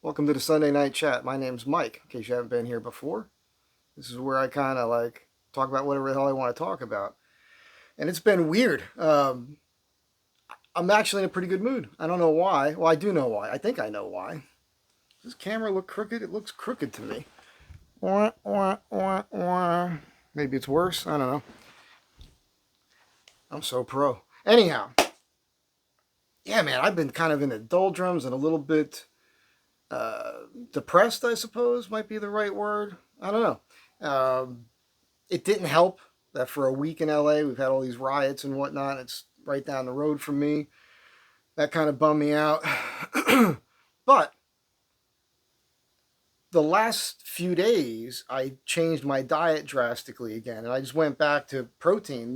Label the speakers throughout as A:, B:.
A: Welcome to the Sunday Night Chat. My name's Mike, in case you haven't been here before. This is where I kind of talk about whatever the hell I want to talk about. And it's been weird. I'm actually in a pretty good mood. I don't know why. Well, I do know why. I think I know why. Does this camera look crooked? It looks crooked to me. Maybe it's worse. I don't know. I'm so pro. Anyhow, yeah, man, I've been kind of in the doldrums and a little bit depressed, I suppose, might be the right word. I don't know. It didn't help that for a week in LA we've had all these riots and whatnot. It's right down the road from me. That kind of bummed me out. But the last few days, I changed my diet drastically again, and I just went back to protein.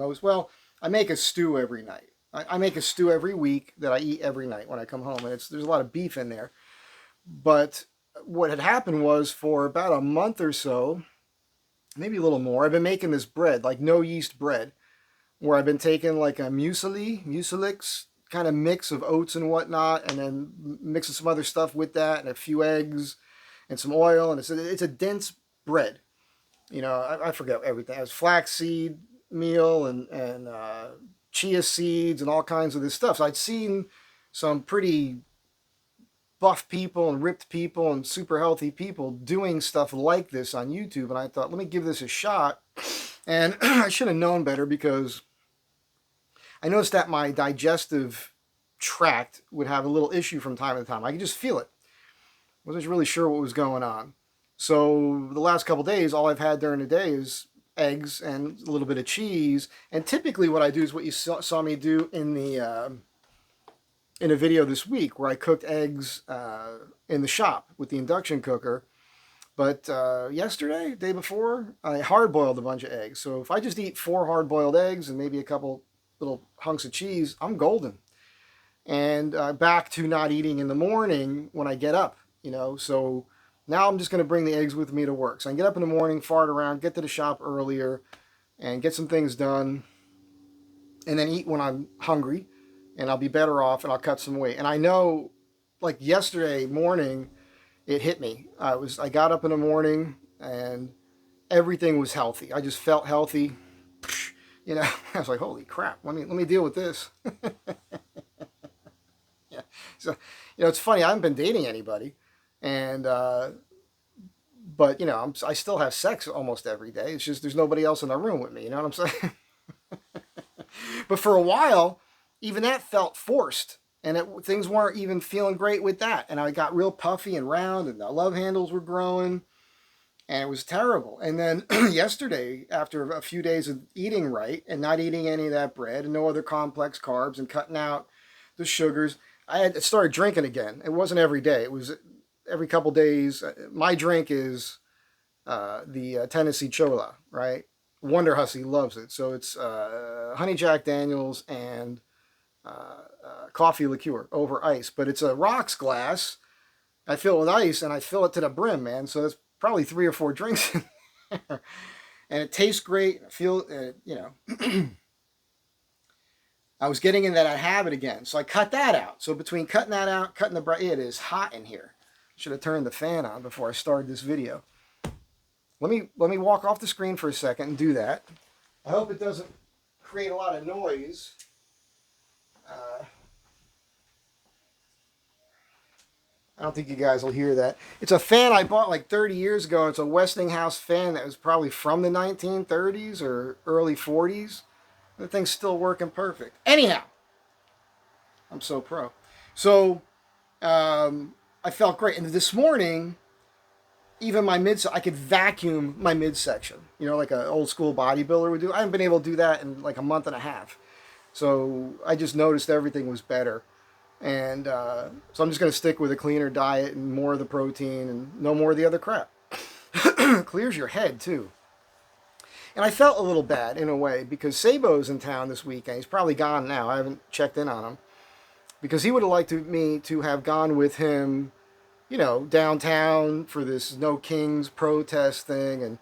A: I make a stew every night. I make a stew every week that I eat every night when I come home, and there's a lot of beef in there. But what had happened was for about a month or so, maybe a little more, I've been making this bread, like no yeast bread, where I've been taking like a mucilix kind of mix of oats and whatnot, and then mixing some other stuff with that, and a few eggs and some oil, and it's a dense bread. You know, I forget everything. It was flaxseed meal and chia seeds and all kinds of this stuff. So I'd seen some pretty buff people and ripped people and super healthy people doing stuff like this on YouTube, and I thought, let me give this a shot. And I should have known better, because I noticed that my digestive tract would have a little issue from time to time. I could just feel it. Wasn't really sure what was going on. So the last couple days, all I've had during the day is eggs and a little bit of cheese. And typically what I do is what you saw me do in a video this week, where I cooked eggs in the shop with the induction cooker. But yesterday, day before, I hard-boiled a bunch of eggs. So if I just eat 4 hard-boiled eggs and maybe a couple little hunks of cheese, I'm golden. And back to not eating in the morning when I get up, you know. So now I'm just going to bring the eggs with me to work. So I can get up in the morning, fart around, get to the shop earlier, and get some things done, and then eat when I'm hungry, and I'll be better off, and I'll cut some weight. And I know, like yesterday morning, it hit me. I got up in the morning, and everything was healthy. I just felt healthy. You know, I was like, holy crap, let me deal with this. Yeah. So, you know, it's funny, I haven't been dating anybody, and but you know, I still have sex almost every day. It's just there's nobody else in the room with me. You know what I'm saying? But for a while, even that felt forced, and things weren't even feeling great with that. And I got real puffy and round, and the love handles were growing, and it was terrible. And then yesterday, after a few days of eating right and not eating any of that bread and no other complex carbs and cutting out the sugars, I had started drinking again. It wasn't every day. It was every couple days. My drink is the Tennessee Chola, right? Wonder Hussy loves it. So it's honey Jack Daniels and coffee liqueur over ice. But it's a rocks glass. I fill it with ice, and I fill it to the brim, man. So that's probably 3 or 4 drinks in there. And it tastes great. I feel, you know, I was getting in that habit again. So I cut that out. So between cutting that out, cutting the bread, it is hot in here. Should have turned the fan on before I started this video. Let me walk off the screen for a second and do that. I hope it doesn't create a lot of noise. I don't think you guys will hear that. It's a fan I bought like 30 years ago. It's a Westinghouse fan that was probably from the 1930s or early 40s. The thing's still working perfect. Anyhow, I'm so pro. So I felt great. And this morning, even I could vacuum my midsection, you know, like an old school bodybuilder would do. I haven't been able to do that in like a month and a half. So I just noticed everything was better. And so I'm just going to stick with a cleaner diet and more of the protein and no more of the other crap. Clears your head, too. And I felt a little bad in a way, because Sabo's in town this weekend. He's probably gone now. I haven't checked in on him. Because he would have liked me to have gone with him, you know, downtown for this No Kings protest thing. And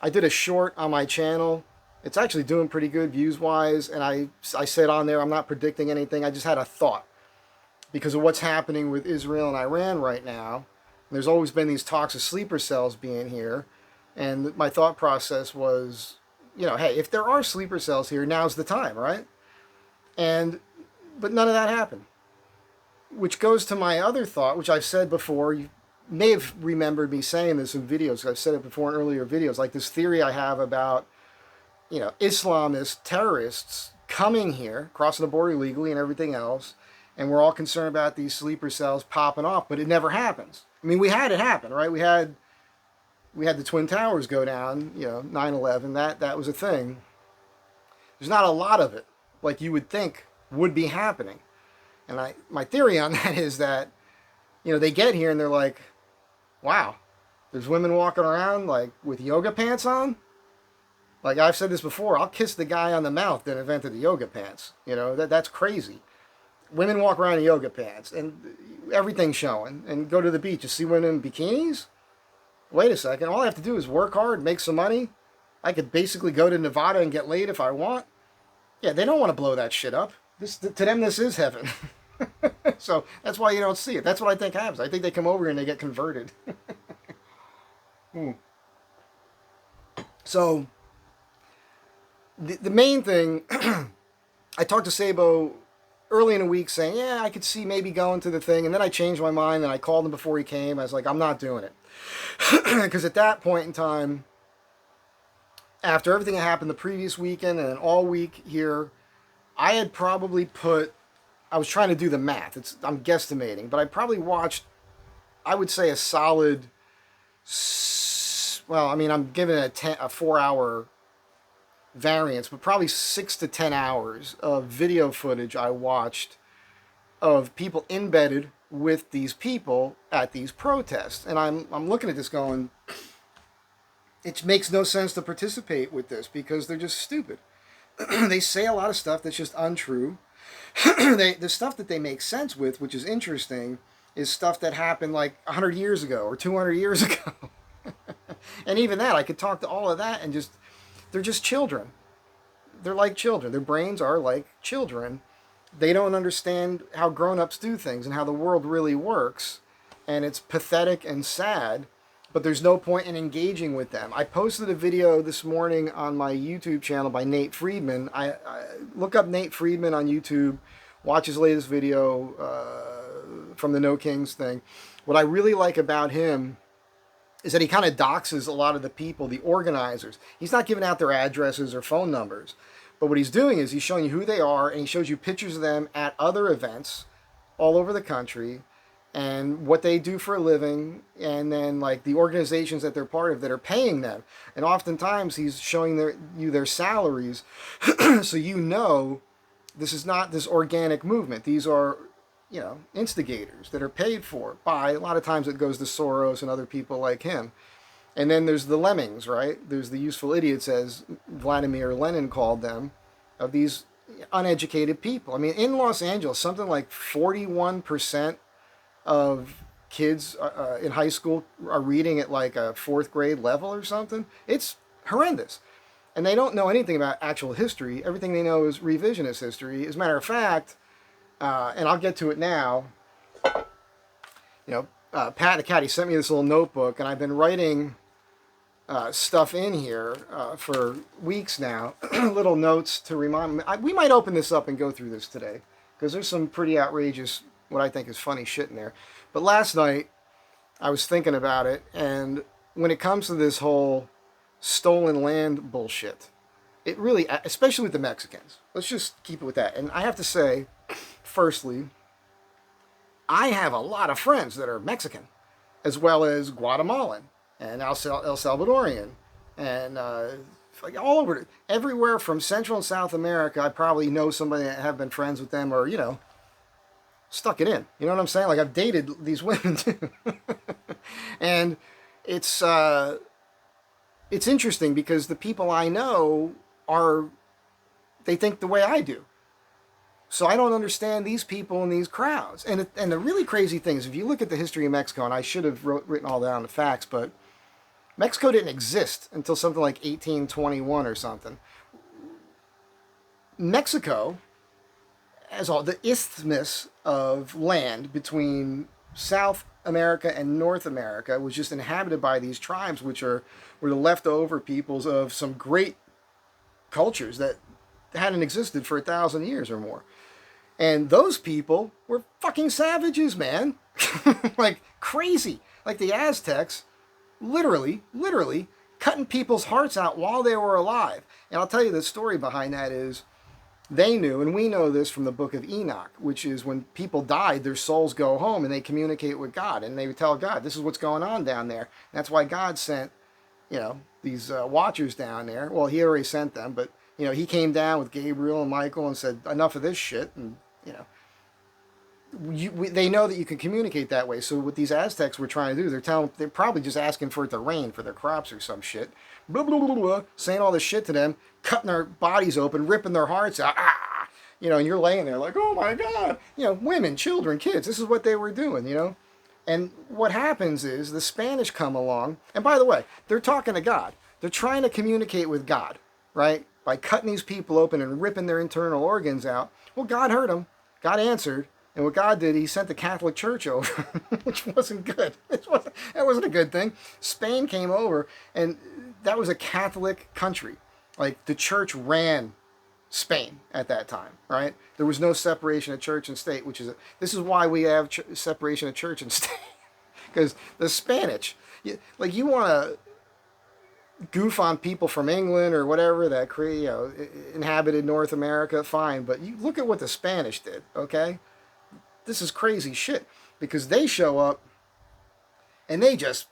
A: I did a short on my channel. It's actually doing pretty good views-wise. And I said on there, I'm not predicting anything. I just had a thought. Because of what's happening with Israel and Iran right now, There's always been these talks of sleeper cells being here, and my thought process was, hey, if there are sleeper cells here, now's the time, right? And but none of that happened, which goes to my other thought, which I've said before. You may have remembered me saying this in videos. I've said it before in earlier videos, like this theory I have about, Islamist terrorists coming here, crossing the border illegally and everything else, and we're all concerned about these sleeper cells popping off, but it never happens. I mean, we had it happen, right? We had the Twin Towers go down, 9/11. That was a thing. There's not a lot of it, like you would think would be happening. And my theory on that is that, they get here and they're like, wow, there's women walking around like with yoga pants on. Like I've said this before, I'll kiss the guy on the mouth that invented the yoga pants. That's crazy. Women walk around in yoga pants and everything's showing, and go to the beach. You see women in bikinis? Wait a second. All I have to do is work hard, make some money. I could basically go to Nevada and get laid if I want. Yeah, they don't want to blow that shit up. To them, this is heaven. So that's why you don't see it. That's what I think happens. I think they come over here and they get converted. So the main thing, I talked to Sabo early in the week saying, yeah, I could see maybe going to the thing. And then I changed my mind and I called him before he came. I was like, I'm not doing it. Because at that point in time, after everything that happened the previous weekend and all week here, I had probably I was trying to do the math. I'm guesstimating, but I probably watched, I would say, a solid, well, I mean, I'm giving it a 4-hour variance, but probably 6 to 10 hours of video footage I watched of people embedded with these people at these protests. And I'm looking at this going, it makes no sense to participate with this because they're just stupid. They say a lot of stuff that's just untrue. The stuff that they make sense with, which is interesting, is stuff that happened like 100 years ago or 200 years ago. And even that, I could talk to all of that and they're just children. They're like children. Their brains are like children. They don't understand how grown-ups do things and how the world really works. And it's pathetic and sad, but there's no point in engaging with them. I posted a video this morning on my YouTube channel by Nate Friedman. I look up Nate Friedman on YouTube, watch his latest video from the No Kings thing. What I really like about him is that he kind of doxes a lot of the people, the organizers. He's not giving out their addresses or phone numbers. But what he's doing is he's showing you who they are, and he shows you pictures of them at other events all over the country and what they do for a living, and then like the organizations that they're part of that are paying them. And oftentimes he's showing you their salaries so this is not this organic movement. These are, instigators that are paid for by, a lot of times it goes to Soros and other people like him. And then there's the lemmings, right? There's the useful idiots, as Vladimir Lenin called them, of these uneducated people. I mean, in Los Angeles, something like 41% of kids in high school are reading at like a 4th grade level or something. It's horrendous. And they don't know anything about actual history. Everything they know is revisionist history. As a matter of fact, and I'll get to it now, Pat the Cat, he sent me this little notebook, and I've been writing stuff in here for weeks now, little notes to remind me. We might open this up and go through this today, because there's some pretty outrageous, what I think is funny shit in there. But last night, I was thinking about it, and when it comes to this whole stolen land bullshit, it really, especially with the Mexicans, let's just keep it with that. And I have to say, firstly, I have a lot of friends that are Mexican, as well as Guatemalan and El Salvadorian, and like all over, everywhere from Central and South America. I probably know somebody that have been friends with them, or stuck it in. You know what I'm saying? Like I've dated these women too, and it's interesting because the people I know they think the way I do. So I don't understand these people in these crowds. And the really crazy thing is, if you look at the history of Mexico, and I should have written all down the facts, but Mexico didn't exist until something like 1821 or something. Mexico, as all the isthmus of land between South America and North America was just inhabited by these tribes, which were the leftover peoples of some great cultures that hadn't existed for 1,000 years or more. And those people were fucking savages, man. Like crazy. Like the Aztecs, literally cutting people's hearts out while they were alive. And I'll tell you the story behind that is they knew, and we know this from the book of Enoch, which is when people died, their souls go home and they communicate with God. And they would tell God, this is what's going on down there. That's why God sent, these watchers down there. Well, he already sent them, but, he came down with Gabriel and Michael and said, enough of this shit. And, they know that you can communicate that way. So what these Aztecs were trying to do, they're probably just asking for it to rain for their crops or some shit. Blah, blah, blah, blah, saying all this shit to them, cutting their bodies open, ripping their hearts out. And you're laying there like, oh my God. Women, children, kids. This is what they were doing, And what happens is the Spanish come along. And by the way, they're talking to God. They're trying to communicate with God, right? By cutting these people open and ripping their internal organs out. Well, God heard them. God answered. And what God did, he sent the Catholic Church over, which wasn't good. That wasn't a good thing. Spain came over, and that was a Catholic country. Like, the church ran Spain at that time, right? There was no separation of church and state, this is why we have separation of church and state. Because the Spanish, you want to goof on people from England or whatever that inhabited North America, fine. But you look at what the Spanish did, okay? This is crazy shit, because they show up and they just,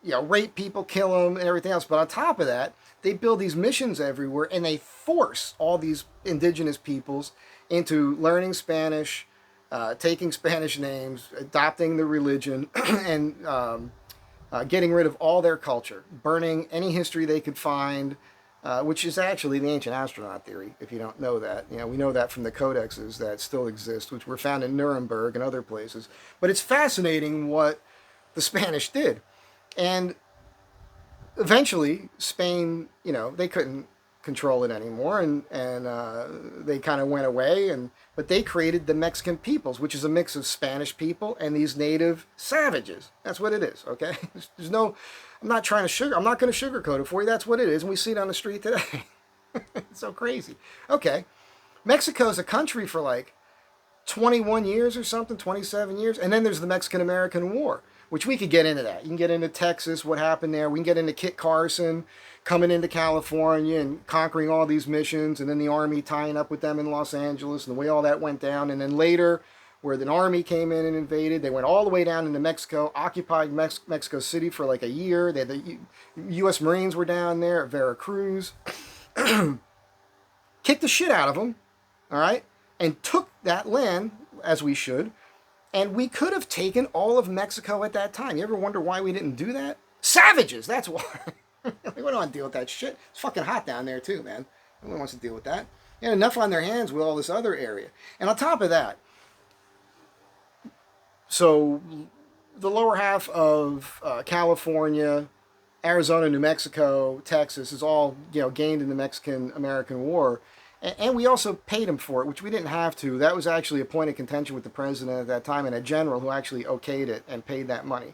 A: rape people, kill them, and everything else. But on top of that, they build these missions everywhere, and they force all these indigenous peoples into learning Spanish, taking Spanish names, adopting the religion, and getting rid of all their culture, burning any history they could find, which is actually the ancient astronaut theory, if you don't know that. We know that from the codexes that still exist, which were found in Nuremberg and other places. But it's fascinating what the Spanish did. And eventually, Spain, they couldn't control it anymore, and they kind of went away. But they created the Mexican peoples, which is a mix of Spanish people and these native savages. That's what it is, okay? There's no... I'm not going to sugarcoat it for you. That's what it is, and we see it on the street today. It's so crazy. Okay, Mexico's a country for like 21 years or something, 27 years, and then there's the Mexican-American War, which we could get into that. You can get into Texas, what happened there. We can get into Kit Carson coming into California and conquering all these missions, and then the Army tying up with them in Los Angeles, and the way all that went down, and then later, where the Army came in and invaded. They went all the way down into Mexico, occupied Mexico City for like a year. The U.S. Marines were down there at Veracruz. Kicked the shit out of them, all right? And took that land, as we should. And we could have taken all of Mexico at that time. You ever wonder why we didn't do that? Savages, that's why. We don't want to deal with that shit. It's fucking hot down there too, man. No one wants to deal with that. They had enough on their hands with all this other area. And on top of that, so the lower half of California, Arizona, New Mexico, Texas is all gained in the Mexican-American War. And we also paid him for it, which we didn't have to. That was actually a point of contention with the president at that time and a general who actually okayed it and paid that money.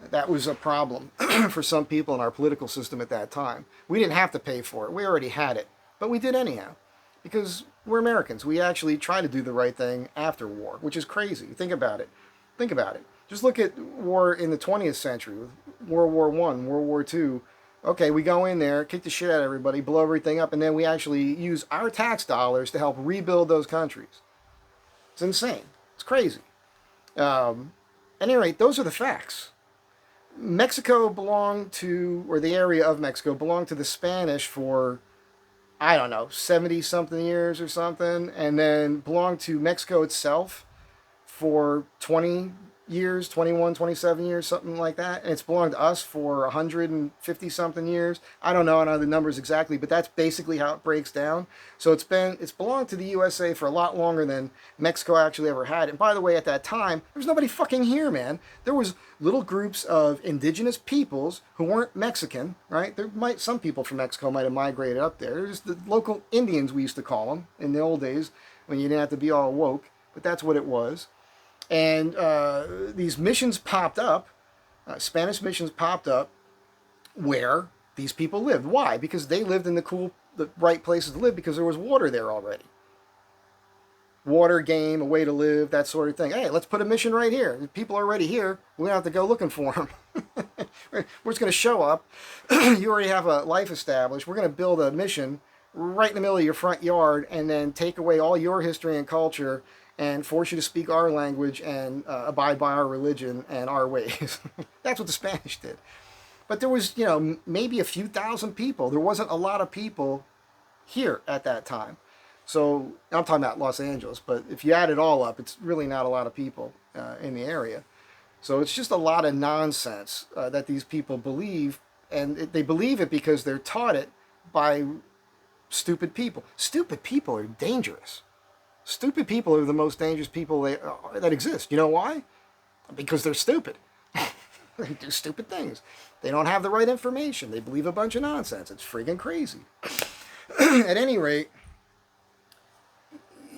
A: That was a problem for some people in our political system at that time. We didn't have to pay for it. We already had it. But we did anyhow. Because we're Americans. We actually try to do the right thing after war, which is crazy. Think about it. Just look at war in the 20th century, with World War I, World War II. Okay, we go in there, kick the shit out of everybody, blow everything up, and then we actually use our tax dollars to help rebuild those countries. It's insane. It's crazy. At any rate, those are the facts. Mexico belonged to, or the area of Mexico belonged to the Spanish for, 70-something years or something, and then belonged to Mexico itself for 20 years, 21, 27 years, something like that. And it's belonged to us for 150 something years. I don't know the numbers exactly, but that's basically how it breaks down. So it's belonged to the USA for a lot longer than Mexico actually ever had. And by the way, at that time, there was nobody fucking here, man. There was little groups of indigenous peoples who weren't Mexican, right? Some people from Mexico might have migrated up there. There's the local Indians, we used to call them in the old days when you didn't have to be all woke, but that's what it was. And these missions popped up, Spanish missions popped up where these people lived. Why? Because they lived in the right places to live because there was water there already. Water, game, a way to live, that sort of thing. Hey, let's put a mission right here. If people are already here, we don't have to go looking for them. We're just going to show up. You already have a life established. We're going to build a mission right in the middle of your front yard and then take away all your history and culture and force you to speak our language and abide by our religion and our ways. That's what the Spanish did. But there was, maybe a few thousand people. There wasn't a lot of people here at that time. So I'm talking about Los Angeles, but if you add it all up, it's really not a lot of people in the area. So it's just a lot of nonsense that these people believe, and they believe it because they're taught it by stupid people. Stupid people are dangerous. Stupid people are the most dangerous people that exist. You know why? Because they're stupid. They do stupid things. They don't have the right information. They believe a bunch of nonsense. It's friggin' crazy. At any rate,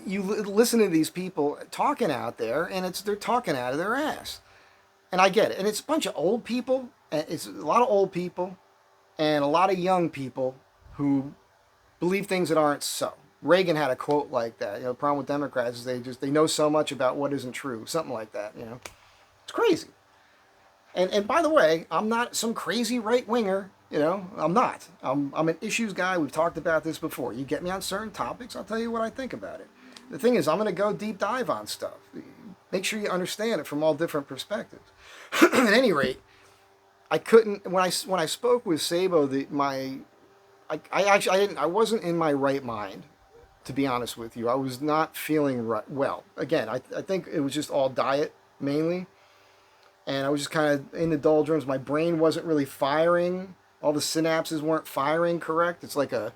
A: you listen to these people talking out there, and they're talking out of their ass. And I get it. And it's a bunch of old people. It's a lot of old people and a lot of young people who believe things that aren't so. Reagan had a quote like that. The problem with Democrats is they know so much about what isn't true. Something like that, It's crazy. And by the way, I'm not some crazy right-winger, I'm not. I'm an issues guy. We've talked about this before. You get me on certain topics, I'll tell you what I think about it. The thing is, I'm going to go deep dive on stuff. Make sure you understand it from all different perspectives. At any rate, I couldn't, when I spoke with Sabo, I wasn't in my right mind, to be honest with you. I was not feeling well. Again, I think it was just all diet, mainly. And I was just kind of in the doldrums. My brain wasn't really firing. All the synapses weren't firing correct. It's like a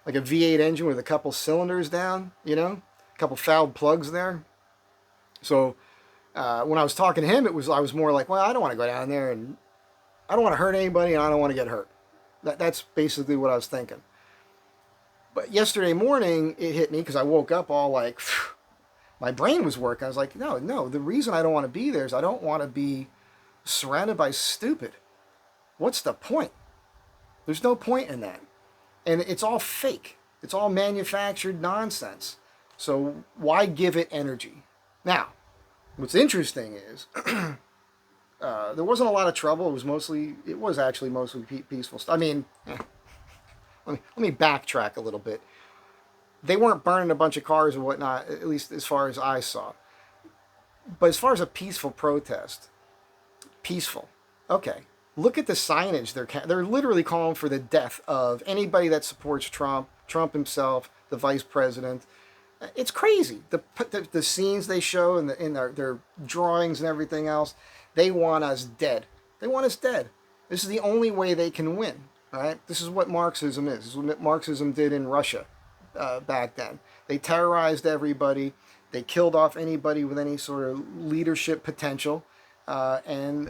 A: V8 engine with a couple cylinders down, a couple fouled plugs there. So when I was talking to him, I was more like, well, I don't want to go down there, and I don't want to hurt anybody, and I don't want to get hurt. That's basically what I was thinking. But yesterday morning, it hit me because I woke up all like, phew, my brain was working. I was like, no, the reason I don't want to be there is I don't want to be surrounded by stupid. What's the point? There's no point in that. And it's all fake. It's all manufactured nonsense. So why give it energy? Now, what's interesting is there wasn't a lot of trouble. It was actually mostly peaceful stuff. I mean, let me backtrack a little bit. They weren't burning a bunch of cars or whatnot, at least as far as I saw. But as far as a peaceful protest, peaceful. Okay, look at the signage. They're literally calling for the death of anybody that supports Trump, Trump himself, the vice president. It's crazy. The scenes they show in their drawings and everything else, they want us dead. They want us dead. This is the only way they can win. All right? This is what Marxism is. This is what Marxism did in Russia back then. They terrorized everybody. They killed off anybody with any sort of leadership potential. And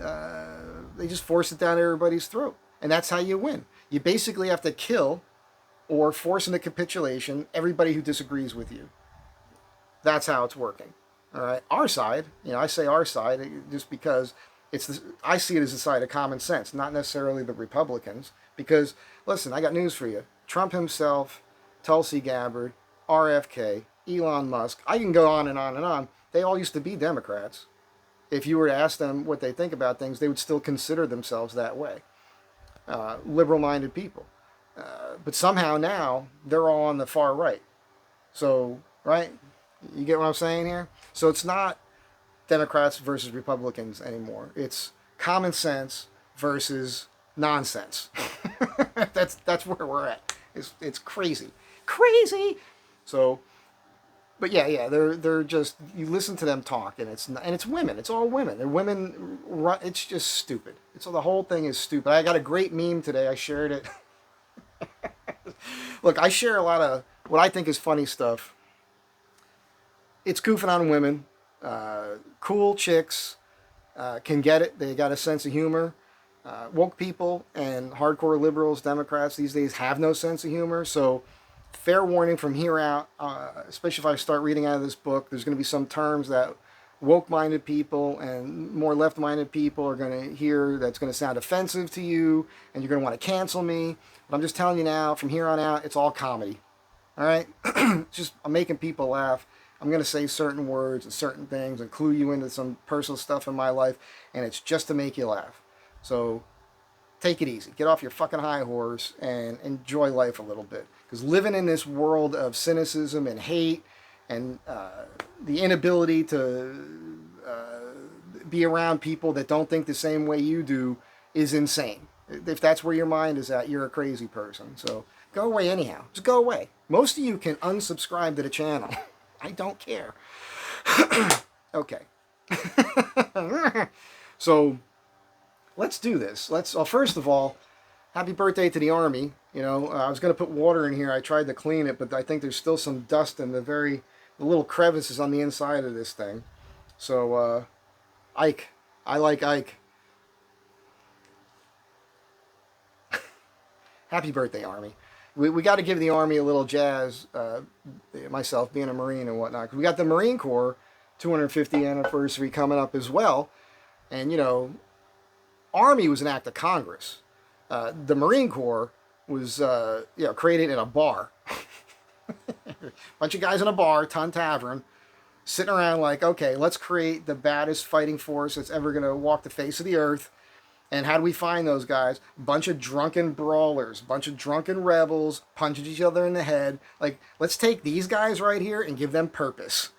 A: they just forced it down everybody's throat. And that's how you win. You basically have to kill or force into capitulation everybody who disagrees with you. That's how it's working. All right. Our side, I say our side just because I see it as the side of common sense, not necessarily the Republicans. Because, listen, I got news for you. Trump himself, Tulsi Gabbard, RFK, Elon Musk, I can go on and on and on. They all used to be Democrats. If you were to ask them what they think about things, they would still consider themselves that way. Liberal-minded people. But somehow now, they're all on the far right. So, right? You get what I'm saying here? So it's not Democrats versus Republicans anymore. It's common sense versus nonsense. That's where we're at. It's crazy. Crazy! So, but yeah, they're just, you listen to them talk, and it's women. It's all women. They're women. It's just stupid. The whole thing is stupid. I got a great meme today. I shared it. Look, I share a lot of what I think is funny stuff. It's goofing on women. Cool chicks can get it. They got a sense of humor. Woke people and hardcore liberals, Democrats these days have no sense of humor. So fair warning from here out, especially if I start reading out of this book, there's going to be some terms that woke-minded people and more left-minded people are going to hear that's going to sound offensive to you, and you're going to want to cancel me. But I'm just telling you now, from here on out, it's all comedy. All right? Just I'm making people laugh. I'm going to say certain words and certain things and clue you into some personal stuff in my life, and it's just to make you laugh. So take it easy. Get off your fucking high horse and enjoy life a little bit. Because living in this world of cynicism and hate and the inability to be around people that don't think the same way you do is insane. If that's where your mind is at, you're a crazy person. So go away anyhow. Just go away. Most of you can unsubscribe to the channel. I don't care. Okay. So let's do this. Well, first of all, happy birthday to the Army. You know, I was going to put water in here. I tried to clean it, but I think there's still some dust in the little crevices on the inside of this thing. So, Ike. I like Ike. Happy birthday, Army. We got to give the Army a little jazz, myself being a Marine and whatnot. We got the Marine Corps 250th anniversary coming up as well. And, you know, Army was an act of Congress. The Marine Corps was created in a bar. Bunch of guys in a bar, Ton Tavern, sitting around like, okay, let's create the baddest fighting force that's ever going to walk the face of the earth. And how do we find those guys? Bunch of drunken brawlers, bunch of drunken rebels, punching each other in the head. Like, let's take these guys right here and give them purpose.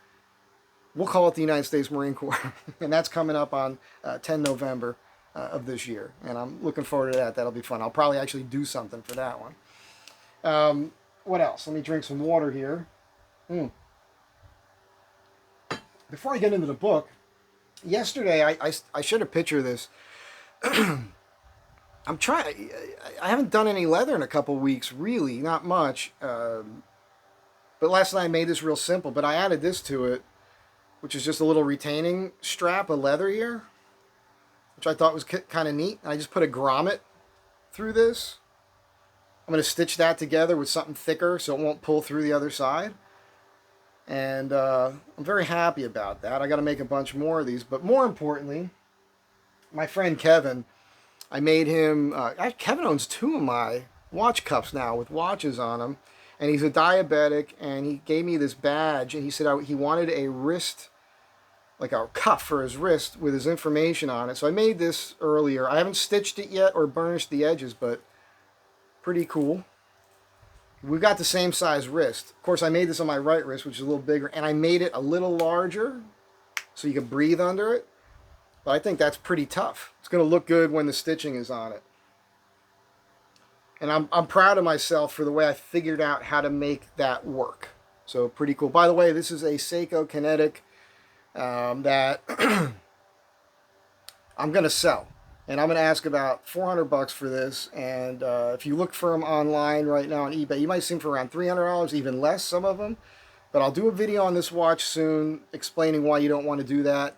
A: We'll call it the United States Marine Corps. And that's coming up on 10 November of this year. And I'm looking forward to that. That'll be fun. I'll probably actually do something for that one. What else? Let me drink some water here. Before I get into the book, yesterday I showed a picture of this. I haven't done any leather in a couple weeks, really, not much. But last night I made this real simple, but I added this to it, which is just a little retaining strap of leather here, which I thought was kind of neat. I just put a grommet through this. I'm going to stitch that together with something thicker so it won't pull through the other side. And I'm very happy about that. I got to make a bunch more of these, but more importantly, my friend Kevin, I made him, Kevin owns 2 of my watch cups now with watches on them, and he's a diabetic, and he gave me this badge, and he said he wanted a wrist, like a cuff for his wrist with his information on it. So I made this earlier. I haven't stitched it yet or burnished the edges, but pretty cool. We've got the same size wrist. Of course, I made this on my right wrist, which is a little bigger, and I made it a little larger so you can breathe under it. But I think that's pretty tough. It's going to look good when the stitching is on it. And I'm proud of myself for the way I figured out how to make that work. So pretty cool. By the way, this is a Seiko Kinetic that I'm going to sell. And I'm going to ask about $400 for this. And if you look for them online right now on eBay, you might see them for around $300, even less, some of them. But I'll do a video on this watch soon explaining why you don't want to do that.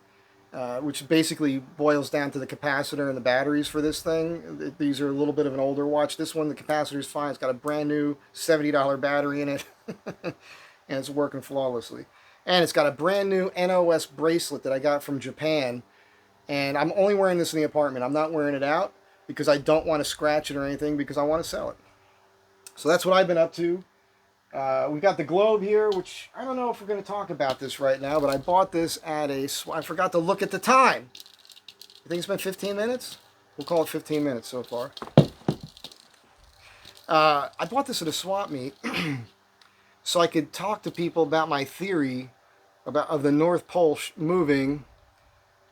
A: Which basically boils down to the capacitor and the batteries for this thing. These are a little bit of an older watch. This one, the capacitor is fine. It's got a brand new $70 battery in it. And it's working flawlessly. And it's got a brand new NOS bracelet that I got from Japan. And I'm only wearing this in the apartment. I'm not wearing it out because I don't want to scratch it or anything because I want to sell it. So that's what I've been up to. We've got the globe here, which I don't know if we're going to talk about this right now, but I bought this at I forgot to look at the time. You think it's been 15 minutes? We'll call it 15 minutes so far. I bought this at a swap meet so I could talk to people about my theory of the North Pole moving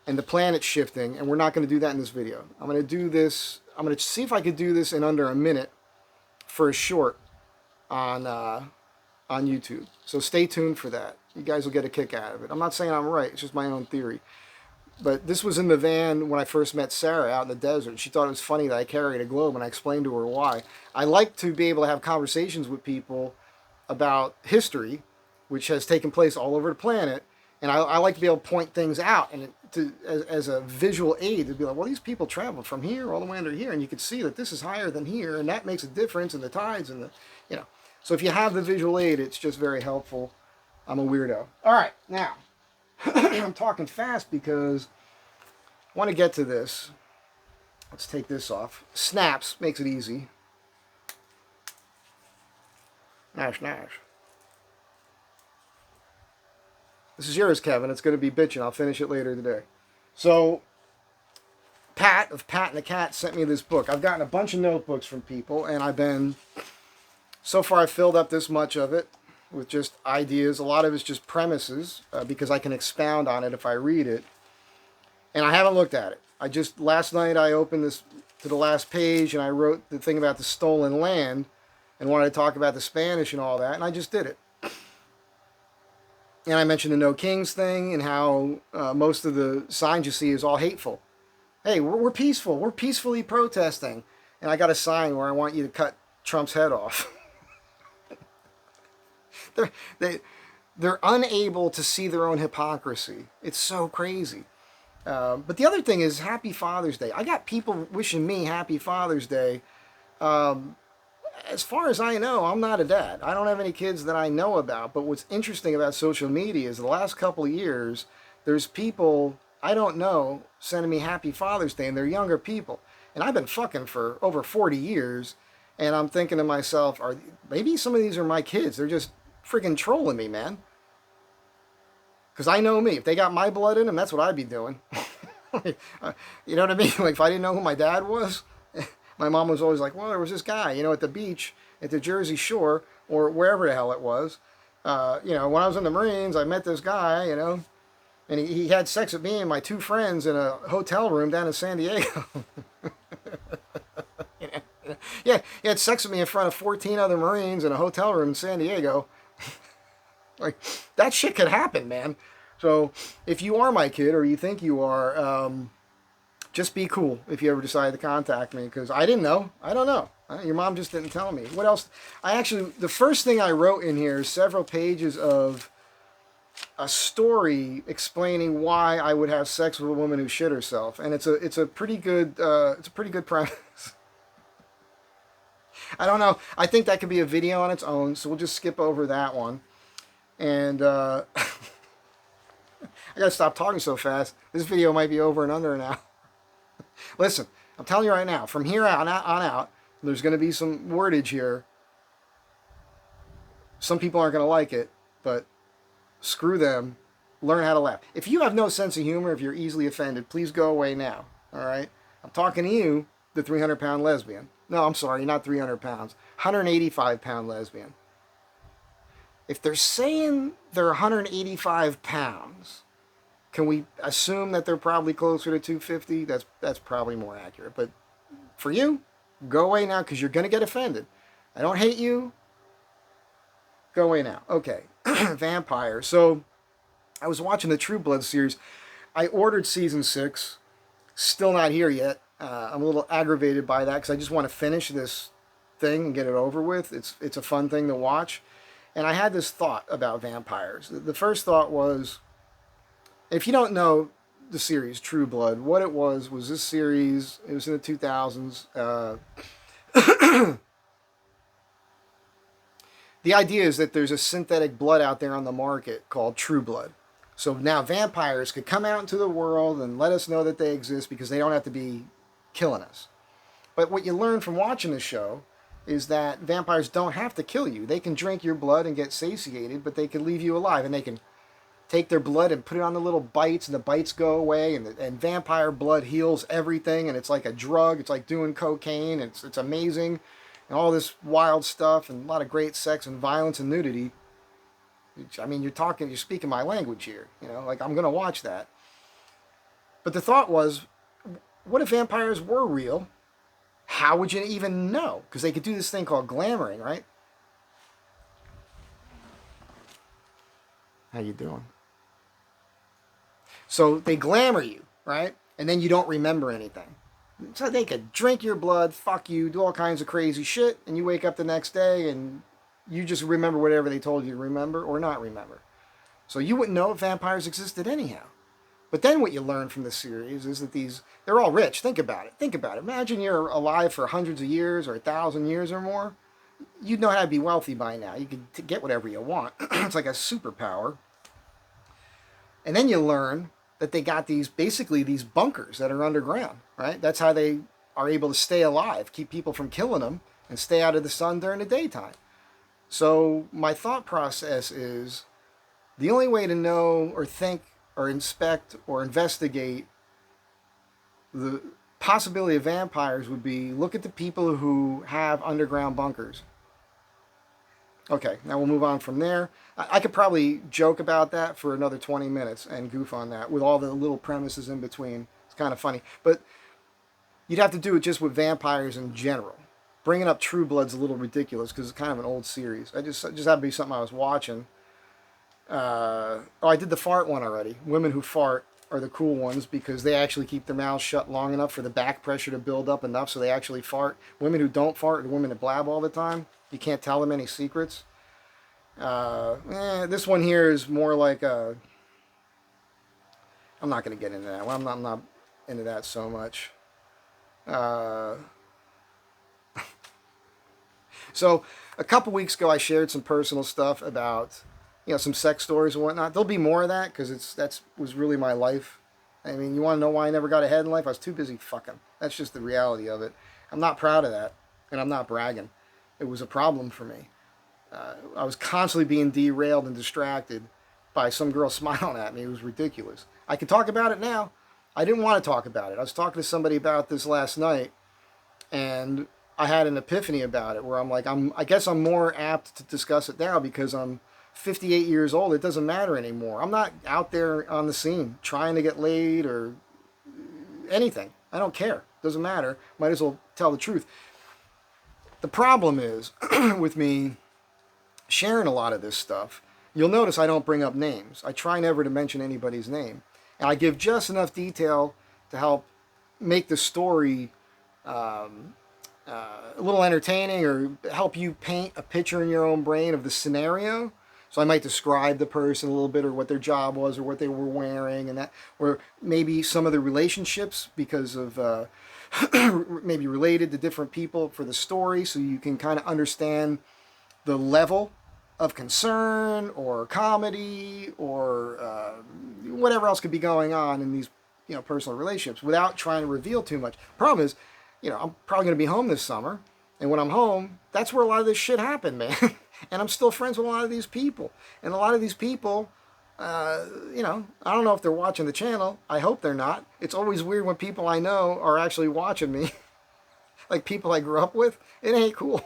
A: and the planet shifting, and we're not going to do that in this video. I'm going to do this. I'm going to see if I could do this in under a minute for a short on YouTube. So stay tuned for that. You guys will get a kick out of it. I'm not saying I'm right. It's just my own theory. But this was in the van when I first met Sarah out in the desert. She thought it was funny that I carried a globe, and I explained to her why. I like to be able to have conversations with people about history, which has taken place all over the planet. And I like to be able to point things out and as a visual aid to be like, well, these people traveled from here all the way under here, and you can see that this is higher than here, and that makes a difference in the tides and the, you know. So if you have the visual aid, it's just very helpful. I'm a weirdo. All right, now, I'm talking fast because I want to get to this. Let's take this off. Snaps makes it easy. Nash, nash. This is yours, Kevin. It's going to be bitching. I'll finish it later today. So, Pat of Pat and the Cat sent me this book. I've gotten a bunch of notebooks from people, and so far I've filled up this much of it with just ideas. A lot of it's just premises because I can expound on it if I read it. And I haven't looked at it. Last night I opened this to the last page and I wrote the thing about the stolen land and wanted to talk about the Spanish and all that, and I just did it. And I mentioned the No Kings thing and how most of the signs you see is all hateful. Hey, we're peaceful. We're peacefully protesting. And I got a sign where I want you to cut Trump's head off. They're unable to see their own hypocrisy. It's so crazy. But the other thing is Happy Father's Day. I got people wishing me Happy Father's Day. As far as I know, I'm not a dad. I don't have any kids that I know about. But what's interesting about social media is the last couple of years, there's people I don't know sending me Happy Father's Day, and they're younger people. And I've been fucking for over 40 years, and I'm thinking to myself, maybe some of these are my kids. They're just freaking trolling me, man. Because I know me. If they got my blood in them, that's what I'd be doing. You know what I mean? Like, if I didn't know who my dad was, my mom was always like, well, there was this guy, at the beach, at the Jersey Shore, or wherever the hell it was. When I was in the Marines, I met this guy, and he had sex with me and my two friends in a hotel room down in San Diego. Yeah, he had sex with me in front of 14 other Marines in a hotel room in San Diego. Like, that shit could happen, man. So, if you are my kid, or you think you are, just be cool if you ever decide to contact me, because I didn't know. I don't know. Your mom just didn't tell me. What else? The first thing I wrote in here is several pages of a story explaining why I would have sex with a woman who shit herself, and it's a pretty good premise. I don't know. I think that could be a video on its own, so we'll just skip over that one. And I gotta stop talking so fast. This video might be over in under an hour. Listen, I'm telling you right now, from here on out, there's going to be some wordage here. Some people aren't going to like it, but screw them. Learn how to laugh. If you have no sense of humor, if you're easily offended, please go away now. All right? I'm talking to you, the 300-pound lesbian. No, I'm sorry, not 300 pounds. 185-pound lesbian. If they're saying they're 185 pounds, can we assume that they're probably closer to 250? That's probably more accurate. But for you, go away now because you're going to get offended. I don't hate you. Go away now. Okay. Vampire. So I was watching the True Blood series. I ordered season 6. Still not here yet. I'm a little aggravated by that because I just want to finish this thing and get it over with. It's a fun thing to watch. And I had this thought about vampires. The first thought was, if you don't know the series True Blood, what it was this series, it was in the 2000s. The idea is that there's a synthetic blood out there on the market called True Blood. So now vampires could come out into the world and let us know that they exist because they don't have to be killing us. But what you learn from watching the show is that vampires don't have to kill you. They can drink your blood and get satiated, but they can leave you alive, and they can take their blood and put it on the little bites, and the bites go away, and vampire blood heals everything, and it's like a drug. It's like doing cocaine. It's amazing, and all this wild stuff, and a lot of great sex and violence and nudity. I mean, you're speaking my language here. Like, I'm gonna watch that. But the thought was, what if vampires were real? How would you even know? Because they could do this thing called glamoring, right? How you doing? So they glamour you, right? And then you don't remember anything. So they could drink your blood, fuck you, do all kinds of crazy shit, and you wake up the next day and you just remember whatever they told you to remember or not remember. So you wouldn't know if vampires existed anyhow. But then what you learn from the series is that they're all rich. Think about it. Imagine you're alive for hundreds of years or 1,000 years or more. You'd know how to be wealthy by now. You could get whatever you want. It's like a superpower. And then you learn that they got these, basically these bunkers that are underground, right? That's how they are able to stay alive, keep people from killing them, and stay out of the sun during the daytime. So my thought process is the only way to know or think or inspect or investigate the possibility of vampires would be look at the people who have underground bunkers. Okay, now we'll move on from there. I could probably joke about that for another 20 minutes and goof on that with all the little premises in between. It's kind of funny. But you'd have to do it just with vampires in general. Bringing up True Blood's a little ridiculous because it's kind of an old series. It just happened to be something I was watching. I did the fart one already. Women who fart are the cool ones because they actually keep their mouths shut long enough for the back pressure to build up enough so they actually fart. Women who don't fart are the women that blab all the time. You can't tell them any secrets. This one here is more like a... I'm not going to get into that one. I'm not into that so much. So a couple weeks ago I shared some personal stuff about, some sex stories and whatnot. There'll be more of that because that was really my life. I mean, you want to know why I never got ahead in life? I was too busy fucking. That's just the reality of it. I'm not proud of that, and I'm not bragging. It was a problem for me. I was constantly being derailed and distracted by some girl smiling at me. It was ridiculous. I can talk about it now. I didn't want to talk about it. I was talking to somebody about this last night, and I had an epiphany about it where I'm like, I guess I'm more apt to discuss it now because I'm 58 years old. It doesn't matter anymore. I'm not out there on the scene trying to get laid or anything. I don't care. It doesn't matter. Might as well tell the truth. The problem is with me sharing a lot of this stuff, you'll notice I don't bring up names. I try never to mention anybody's name. And I give just enough detail to help make the story a little entertaining or help you paint a picture in your own brain of the scenario. So I might describe the person a little bit or what their job was or what they were wearing and that, or maybe some of the relationships because of maybe related to different people for the story so you can kind of understand the level of concern or comedy or whatever else could be going on in these personal relationships without trying to reveal too much. Problem is, I'm probably going to be home this summer, and when I'm home, that's where a lot of this shit happened, man. And I'm still friends with a lot of these people, and a lot of these people, I don't know if they're watching the channel. I hope they're not. It's always weird when people I know are actually watching me, like people I grew up with. It ain't cool.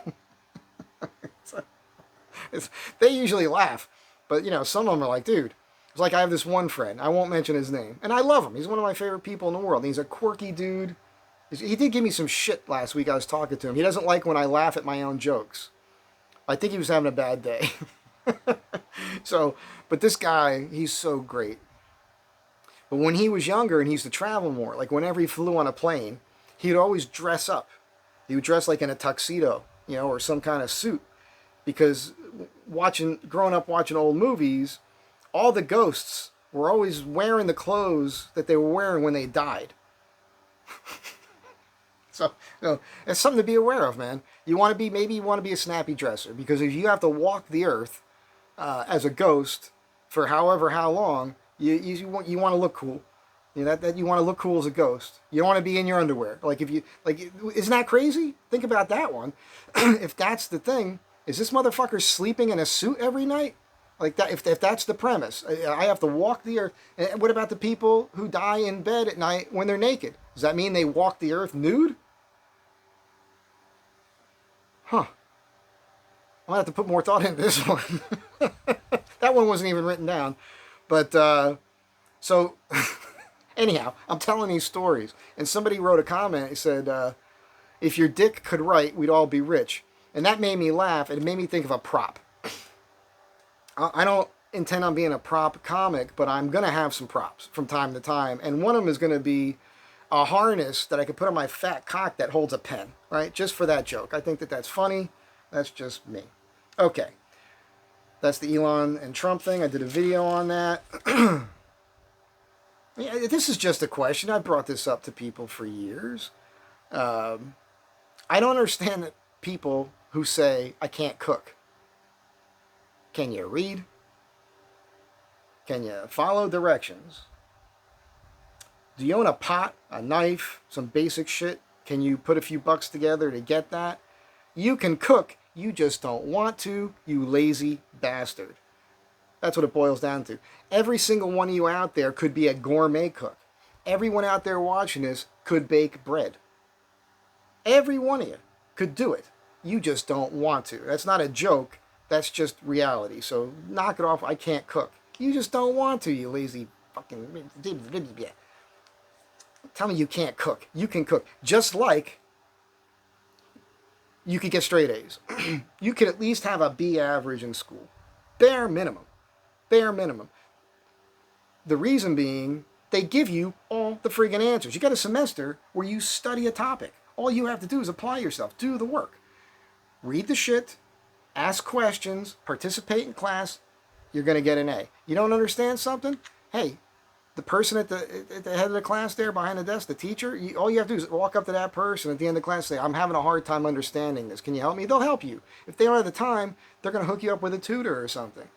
A: They usually laugh, but some of them are like, dude. It's like I have this one friend. I won't mention his name, and I love him. He's one of my favorite people in the world. He's a quirky dude. He did give me some shit last week. I was talking to him. He doesn't like when I laugh at my own jokes. I think he was having a bad day. But this guy, he's so great. But when he was younger and he used to travel more, like whenever he flew on a plane, he'd always dress up. He would dress like in a tuxedo, or some kind of suit. Because growing up watching old movies, all the ghosts were always wearing the clothes that they were wearing when they died. So it's something to be aware of, man. Maybe you want to be a snappy dresser, because if you have to walk the earth as a ghost for how long, you want to look cool. That you want to look cool as a ghost. You don't want to be in your underwear. Isn't that crazy? Think about that one. If that's the thing, is this motherfucker sleeping in a suit every night? Like that, if that's the premise, I have to walk the earth. And what about the people who die in bed at night when they're naked? Does that mean they walk the earth nude? Huh. I'll have to put more thought into this one. That one wasn't even written down. But, anyhow, I'm telling these stories. And somebody wrote a comment. He said, if your dick could write, we'd all be rich. And that made me laugh. And it made me think of a prop. I don't intend on being a prop comic, but I'm going to have some props from time to time. And one of them is going to be a harness that I could put on my fat cock that holds a pen, right? Just for that joke. I think that's funny. That's just me. Okay. That's the Elon and Trump thing. I did a video on that. Yeah, this is just a question. I brought this up to people for years. I don't understand people who say, I can't cook. Can you read? Can you follow directions? Do you own a pot, a knife, some basic shit? Can you put a few bucks together to get that? You can cook, you just don't want to, you lazy bastard. That's what it boils down to. Every single one of you out there could be a gourmet cook. Everyone out there watching this could bake bread. Every one of you could do it. You just don't want to. That's not a joke. That's just reality. So knock it off. I can't cook. You just don't want to, you lazy fucking... Tell me you can't cook. You can cook. Just like you could get straight A's. You could at least have a B average in school. Bare minimum. Bare minimum. The reason being, they give you all the friggin' answers. You got a semester where you study a topic. All you have to do is apply yourself. Do the work. Read the shit. Ask questions. Participate in class. You're going to get an A. You don't understand something? Hey, the person at the head of the class there behind the desk, the teacher, all you have to do is walk up to that person at the end of the class and say, I'm having a hard time understanding this. Can you help me? They'll help you. If they don't have the time, they're going to hook you up with a tutor or something.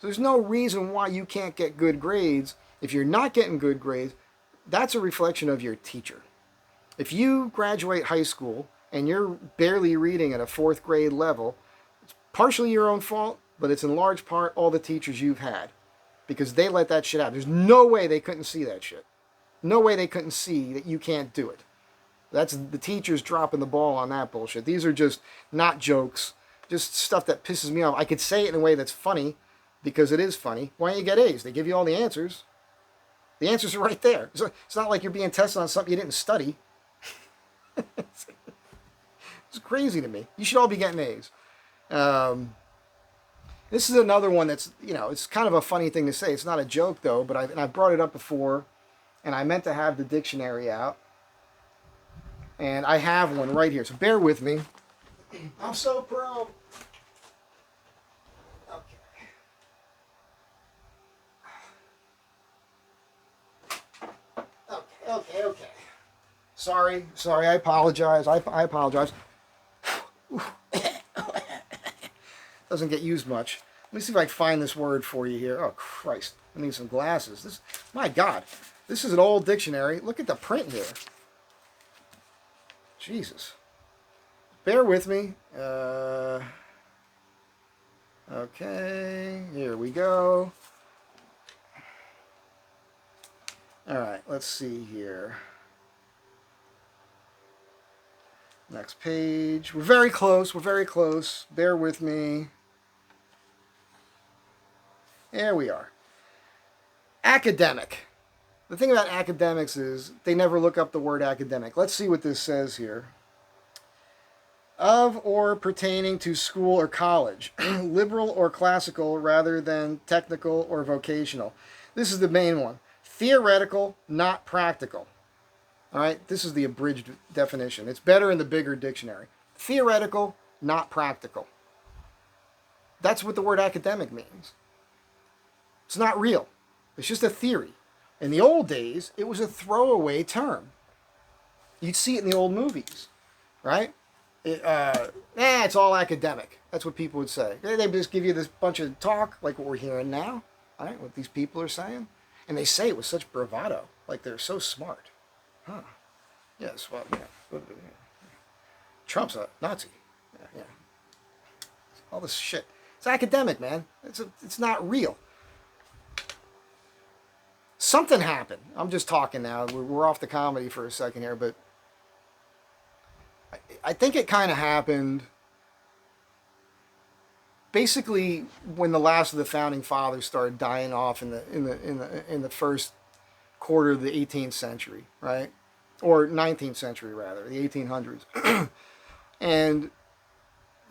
A: So there's no reason why you can't get good grades. If you're not getting good grades, that's a reflection of your teacher. If you graduate high school and you're barely reading at a 4th grade level, it's partially your own fault, but it's in large part all the teachers you've had. Because they let that shit out. There's no way they couldn't see that shit. No way they couldn't see that you can't do it. That's the teachers dropping the ball on that bullshit. These are just not jokes. Just stuff that pisses me off. I could say it in a way that's funny, because it is funny. Why don't you get A's? They give you all the answers. The answers are right there. It's not like you're being tested on something you didn't study. It's crazy to me. You should all be getting A's. This is another one that's, it's kind of a funny thing to say. It's not a joke, though, but I brought it up before, and I meant to have the dictionary out. And I have one right here, so bear with me. I'm so pro. Okay. Sorry, I apologize. I apologize. Doesn't get used much. Let me see if I can find this word for you here. Oh, Christ. I need some glasses. My God. This is an old dictionary. Look at the print here. Jesus. Bear with me. Okay. Here we go. All right. Let's see here. Next page. We're very close. Bear with me. There we are. Academic. The thing about academics is they never look up the word academic. Let's see what this says here. Of or pertaining to school or college. Liberal or classical rather than technical or vocational. This is the main one. Theoretical, not practical. All right, this is the abridged definition. It's better in the bigger dictionary. Theoretical, not practical. That's what the word academic means. It's not real. It's just a theory. In the old days, it was a throwaway term. You'd see it in the old movies, right? It's all academic. That's what people would say. They just give you this bunch of talk, like what we're hearing now, all right, what these people are saying. And they say it with such bravado, like they're so smart. Huh. Yes, well, yeah. Trump's a Nazi. Yeah. All this shit. It's academic, man. It's not real. Something happened. I'm just talking now. We're off the comedy for a second here, but I think it kind of happened basically when the last of the founding fathers started dying off in the first quarter of the 18th century, right? Or 19th century rather, the 1800s. And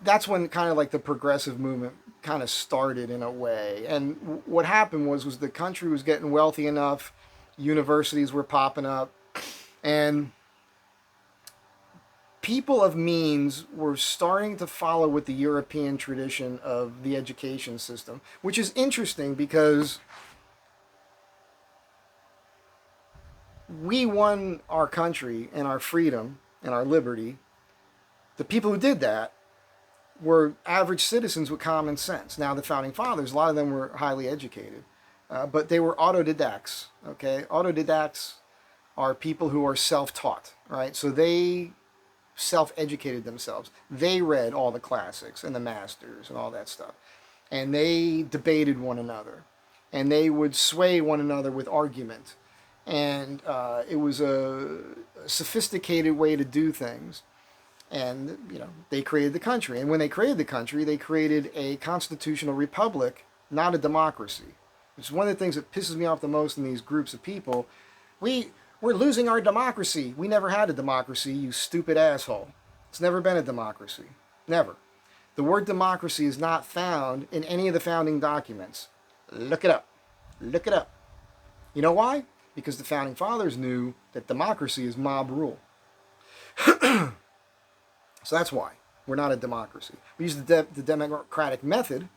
A: that's when kind of like the progressive movement kind of started in a way. And what happened was the country was getting wealthy enough, universities were popping up, and people of means were starting to follow with the European tradition of the education system, which is interesting because we won our country and our freedom and our liberty. The people who did that were average citizens with common sense. Now, the founding fathers, a lot of them were highly educated. but they were autodidacts. Okay, autodidacts are people who are self-taught, right? So they self-educated themselves. They read all the classics and the masters and all that stuff, and they debated one another, and they would sway one another with argument, and it was a sophisticated way to do things. And they created the country, and when they created the country, they created a constitutional republic, not a democracy. Which is one of the things that pisses me off the most in these groups of people. We're losing our democracy. We never had a democracy, you stupid asshole. It's never been a democracy. Never. The word democracy is not found in any of the founding documents. Look it up. Look it up. You know why? Because the founding fathers knew that democracy is mob rule. So that's why we're not a democracy. We use the democratic method,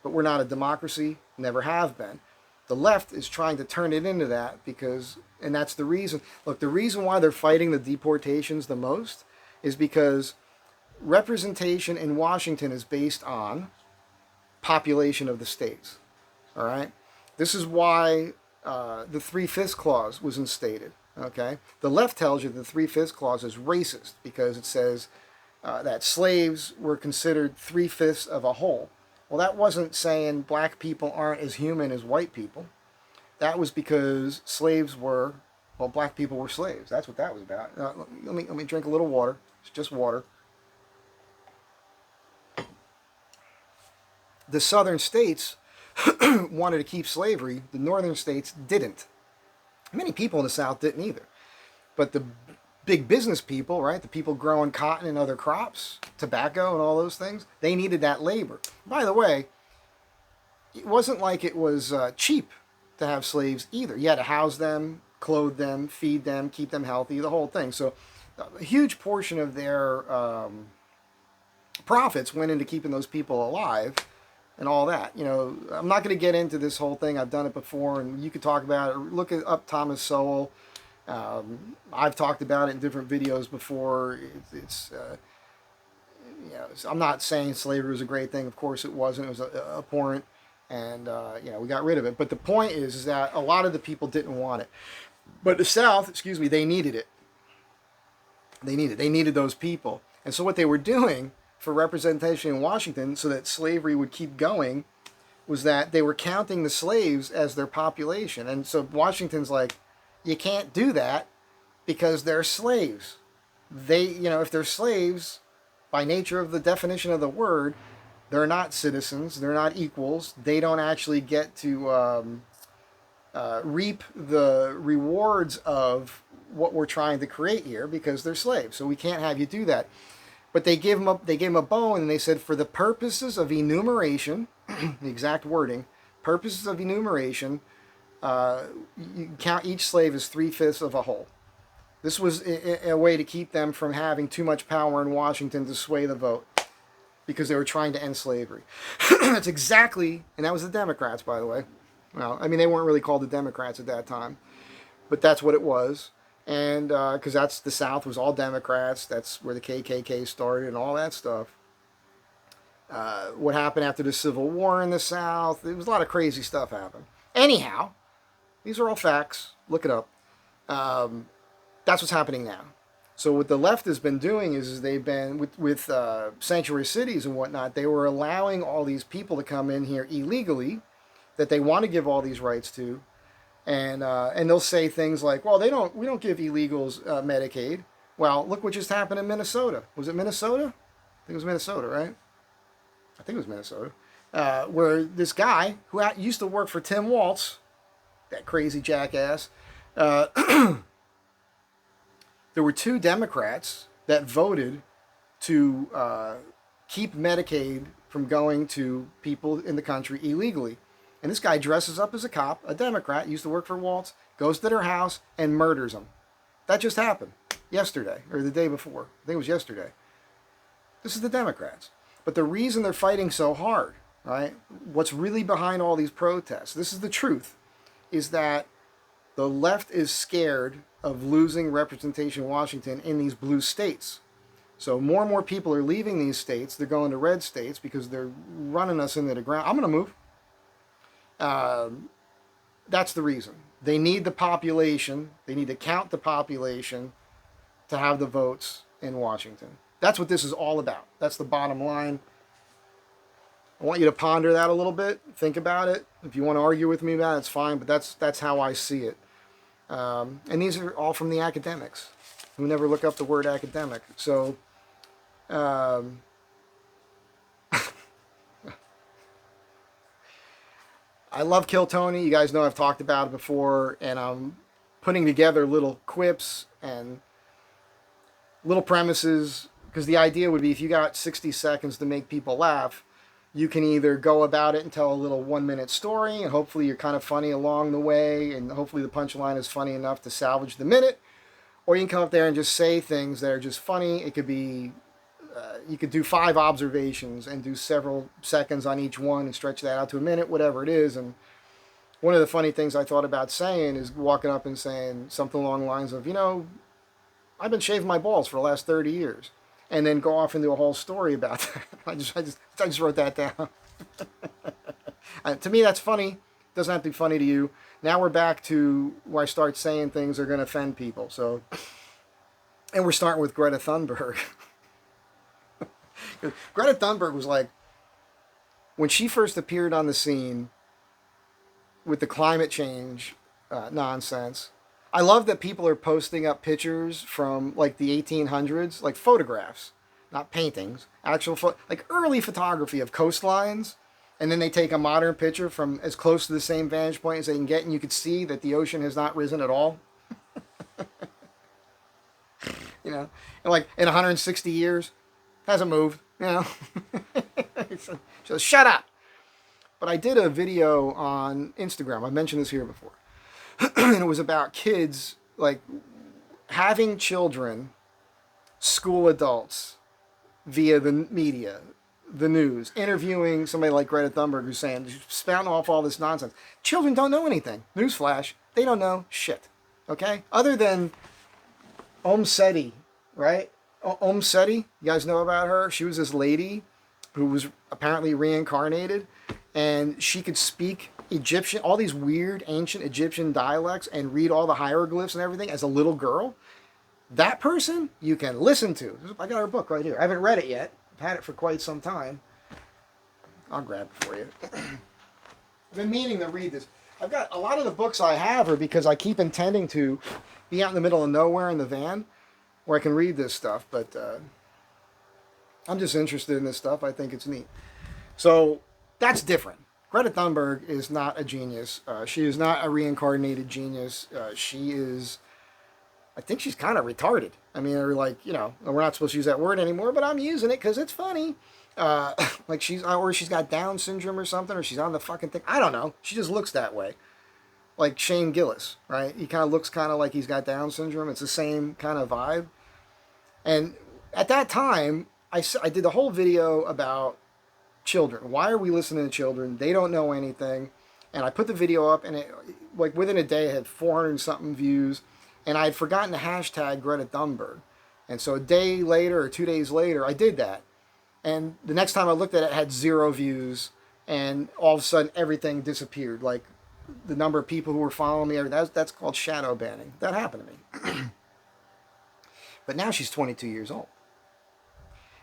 A: but we're not a democracy, never have been. The left is trying to turn it into that and that's the reason. Look, the reason why they're fighting the deportations the most is because representation in Washington is based on population of the states. All right? This is why the 3/5 clause was instated. Okay? The left tells you the 3/5 clause is racist because it says that slaves were considered 3/5 of a whole. Well, that wasn't saying black people aren't as human as white people. That was because black people were slaves. That's what that was about. Let me drink a little water. It's just water. The southern states wanted to keep slavery. The northern states didn't. Many people in the South didn't either. But the big business people, right, the people growing cotton and other crops, tobacco and all those things, they needed that labor. By the way, it wasn't like it was cheap to have slaves either. You had to house them, clothe them, feed them, keep them healthy, the whole thing. So a huge portion of their profits went into keeping those people alive and all that. I'm not going to get into this whole thing. I've done it before, and you could talk about it. Look up Thomas Sowell. I've talked about it in different videos before. I'm not saying slavery was a great thing. Of course it wasn't. It was abhorrent, and we got rid of it. But the point is that a lot of the people didn't want it. But the South, they needed it. They needed those people. And so what they were doing for representation in Washington so that slavery would keep going was that they were counting the slaves as their population. And so Washington's like, you can't do that because they're slaves. If they're slaves, by nature of the definition of the word, they're not citizens, they're not equals, they don't actually get to reap the rewards of what we're trying to create here because they're slaves. So we can't have you do that. But they gave him a bone, and they said, for the purposes of enumeration, the exact wording, purposes of enumeration, you count each slave as 3/5 of a whole. This was a way to keep them from having too much power in Washington to sway the vote because they were trying to end slavery. That's exactly, and that was the Democrats, by the way. Well, they weren't really called the Democrats at that time, but that's what it was. And because the South was all Democrats, that's where the KKK started and all that stuff. What happened after the Civil War in the South, there was a lot of crazy stuff happened. Anyhow, these are all facts. Look it up. That's what's happening now. So what the left has been doing is they've been, with sanctuary cities and whatnot, they were allowing all these people to come in here illegally that they want to give all these rights to. And they'll say things like, well, we don't give illegals Medicaid. Well, look what just happened in Minnesota. Was it Minnesota? I think it was Minnesota, right? I think it was Minnesota. Where this guy who used to work for Tim Walz, that crazy jackass, there were 2 Democrats that voted to keep Medicaid from going to people in the country illegally. And this guy dresses up as a cop, a Democrat, used to work for Waltz, goes to their house and murders them. That just happened yesterday, or the day before. I think it was yesterday. This is the Democrats. But the reason they're fighting so hard, right, what's really behind all these protests, this is the truth, is that the left is scared of losing representation in Washington in these blue states. So more and more people are leaving these states. They're going to red states because they're running us into the ground. I'm going to move. Um, that's the reason. They need the population. They need to count the population to have the votes in Washington. That's what this is all about. That's the bottom line. I want you to ponder that a little bit. Think about it. If you want to argue with me about it, it's fine. But that's how I see it. And these are all from the academics who never look up the word academic. So um, I love Kill Tony. You guys know I've talked about it before, and I'm putting together little quips and little premises because the idea would be if you got 60 seconds to make people laugh, you can either go about it and tell a little 1 minute story, and hopefully you're kind of funny along the way, and hopefully the punchline is funny enough to salvage the minute, or you can come up there and just say things that are just funny. It could be you could do 5 observations and do several seconds on each one and stretch that out to a minute, whatever it is. And one of the funny things I thought about saying is walking up and saying something along the lines of, I've been shaving my balls for the last 30 years. And then go off into a whole story about that. I just wrote that down. To me, that's funny. It doesn't have to be funny to you. Now we're back to where I start saying things that are going to offend people. So, and we're starting with Greta Thunberg. Greta Thunberg was like, when she first appeared on the scene with the climate change nonsense, I love that people are posting up pictures from like the 1800s, like photographs, not paintings, like early photography of coastlines. And then they take a modern picture from as close to the same vantage point as they can get, and you could see that the ocean has not risen at all. And like in 160 years, hasn't moved, So shut up. But I did a video on Instagram. I mentioned this here before. And it was about kids, like having children school adults via the media, the news, interviewing somebody like Greta Thunberg who's saying, spouting off all this nonsense. Children don't know anything. Newsflash, they don't know shit. Okay? Other than Om Seti, right? Om Seti, you guys know about her? She was this lady who was apparently reincarnated, and she could speak Egyptian, all these weird ancient Egyptian dialects, and read all the hieroglyphs and everything as a little girl. That person you can listen to. I got her book right here. I haven't read it yet. I've had it for quite some time. I'll grab it for you. I've been meaning to read this. I've got a lot of the books I have are because I keep intending to be out in the middle of nowhere in the van where I can read this stuff, but I'm just interested in this stuff. I think it's neat. So that's different. Greta Thunberg is not a genius. She is not a reincarnated genius. She is, I think she's kind of retarded. I mean, they're like, we're not supposed to use that word anymore, but I'm using it because it's funny. Like she's got Down syndrome or something, or she's on the fucking thing. I don't know. She just looks that way. Like Shane Gillis, right? He kind of looks kind of like he's got Down syndrome. It's the same kind of vibe. And at that time, I did the whole video about children. Why are we listening to children? They don't know anything. And I put the video up, and it, like within a day, it had 400 and something views. And I had forgotten to hashtag Greta Thunberg. And so a day later or 2 days later, I did that. And the next time I looked at it, it had 0 views. And all of a sudden, everything disappeared. Like the number of people who were following me, that's called shadow banning. That happened to me. But now she's 22 years old.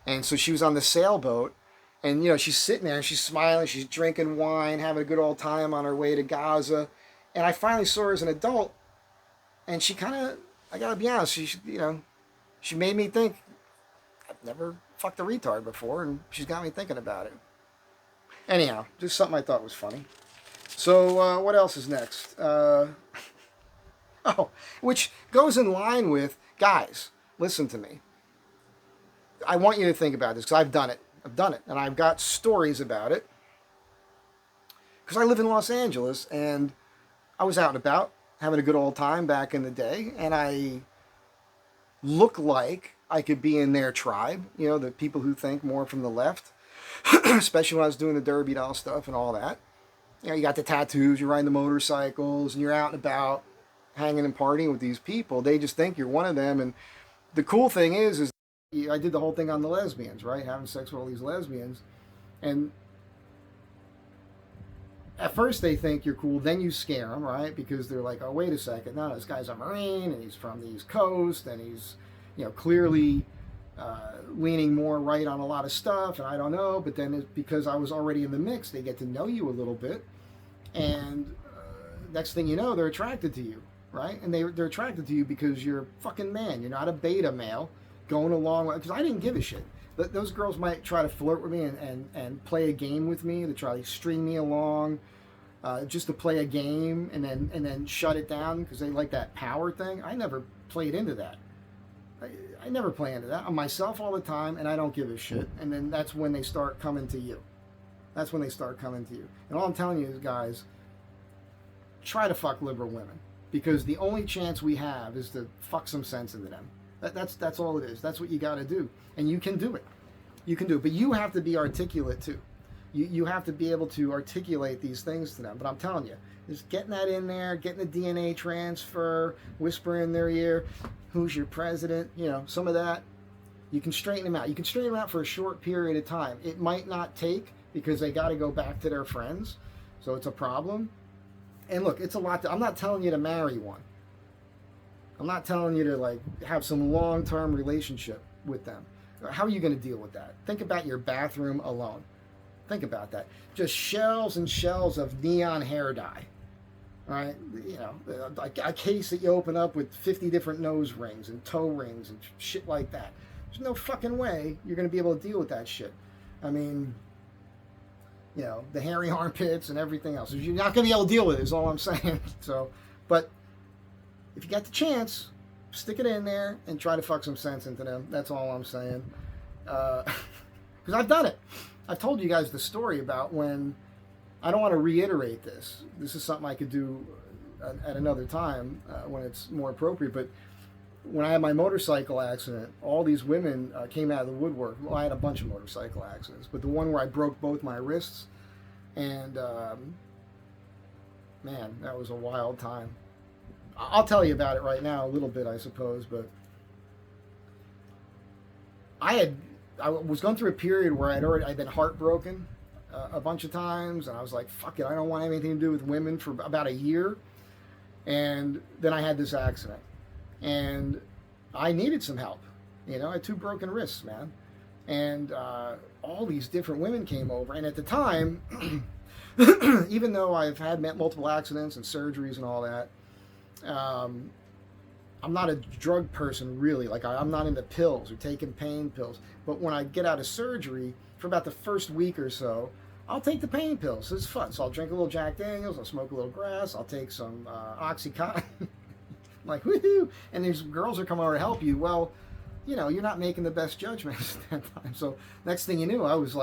A: And so she was on the sailboat. And, she's sitting there and she's smiling. She's drinking wine, having a good old time on her way to Gaza. And I finally saw her as an adult. And she kind of, I got to be honest, she made me think, I've never fucked a retard before. And she's got me thinking about it. Anyhow, just something I thought was funny. So what else is next? Which goes in line with, guys, listen to me. I want you to think about this because I've done it. And I've got stories about it. Because I live in Los Angeles, and I was out and about, having a good old time back in the day, and I look like I could be in their tribe, the people who think more from the left, especially when I was doing the Derby doll stuff and all that. You got the tattoos, you're riding the motorcycles, and you're out and about, hanging and partying with these people. They just think you're one of them, and the cool thing is I did the whole thing on the lesbians, right? Having sex with all these lesbians. And at first they think you're cool, then you scare them, right? Because they're like, oh, wait a second, no, this guy's a Marine and he's from the East Coast and he's, clearly leaning more right on a lot of stuff, and I don't know. But then because I was already in the mix, they get to know you a little bit, and next thing you know, they're attracted to you, right? And they're attracted to you because you're a fucking man. You're not a beta male going along with, because I didn't give a shit. Those girls might try to flirt with me and play a game with me to try to string me along, just to play a game and then shut it down because they like that power thing. I never played into that. I never play into that. I'm myself all the time, and I don't give a shit. And then that's when they start coming to you. That's when they start coming to you. And all I'm telling you is, guys, try to fuck liberal women, because the only chance we have is to fuck some sense into them. That's all it is. That's what you got to do, and you can do it. You can do it, but you have to be articulate too. You have to be able to articulate these things to them. But I'm telling you, just getting that in there, getting the DNA transfer, whisper in their ear, who's your president, some of that, you can straighten them out. You can straighten them out for a short period of time. It might not take, because they got to go back to their friends, so it's a problem. And look, it's a lot. I'm not telling you to marry one. I'm not telling you to have some long-term relationship with them. How are you going to deal with that? Think about your bathroom alone. Think about that. Just shelves and shelves of neon hair dye. Right? A case that you open up with 50 different nose rings and toe rings and shit like that. There's no fucking way you're going to be able to deal with that shit. I mean, the hairy armpits and everything else. You're not going to be able to deal with it, is all I'm saying. So, but if you got the chance, stick it in there and try to fuck some sense into them. That's all I'm saying. Because I've done it. I've told you guys the story about when, I don't want to reiterate this. This is something I could do at another time when it's more appropriate. But when I had my motorcycle accident, all these women came out of the woodwork. Well, I had a bunch of motorcycle accidents, but the one where I broke both my wrists, and man, that was a wild time. I'll tell you about it right now a little bit, I suppose. But I was going through a period where I'd been heartbroken a bunch of times, and I was like, fuck it, I don't want anything to do with women for about a year. And then I had this accident, and I needed some help. I had 2 broken wrists, man. And all these different women came over, and at the time, even though I've had multiple accidents and surgeries and all that, I'm not a drug person, really. I'm not into pills or taking pain pills. But when I get out of surgery, for about the first week or so, I'll take the pain pills. It's fun. So I'll drink a little Jack Daniels, I'll smoke a little grass, I'll take some Oxycontin. Woohoo! And these girls are coming over to help you. Well, you're not making the best judgments at that time. So next thing you knew, I was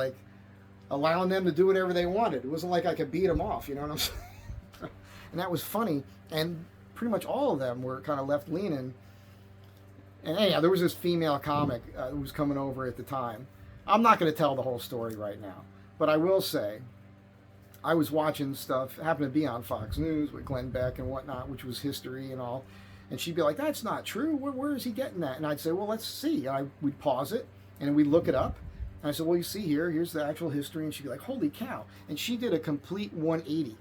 A: allowing them to do whatever they wanted. It wasn't like I could beat them off, you know what I'm saying? And that was funny. And pretty much all of them were kind of left leaning. And anyhow, there was this female comic who was coming over at the time. I'm not going to tell the whole story right now, but I will say I was watching stuff, happened to be on Fox News with Glenn Beck and whatnot, which was history and all. And she'd be like, that's not true. Where is he getting that? And I'd say, well, let's see. And we'd pause it and we'd look it up. And I said, well, you see here's the actual history. And she'd be like, holy cow. And she did a complete 180.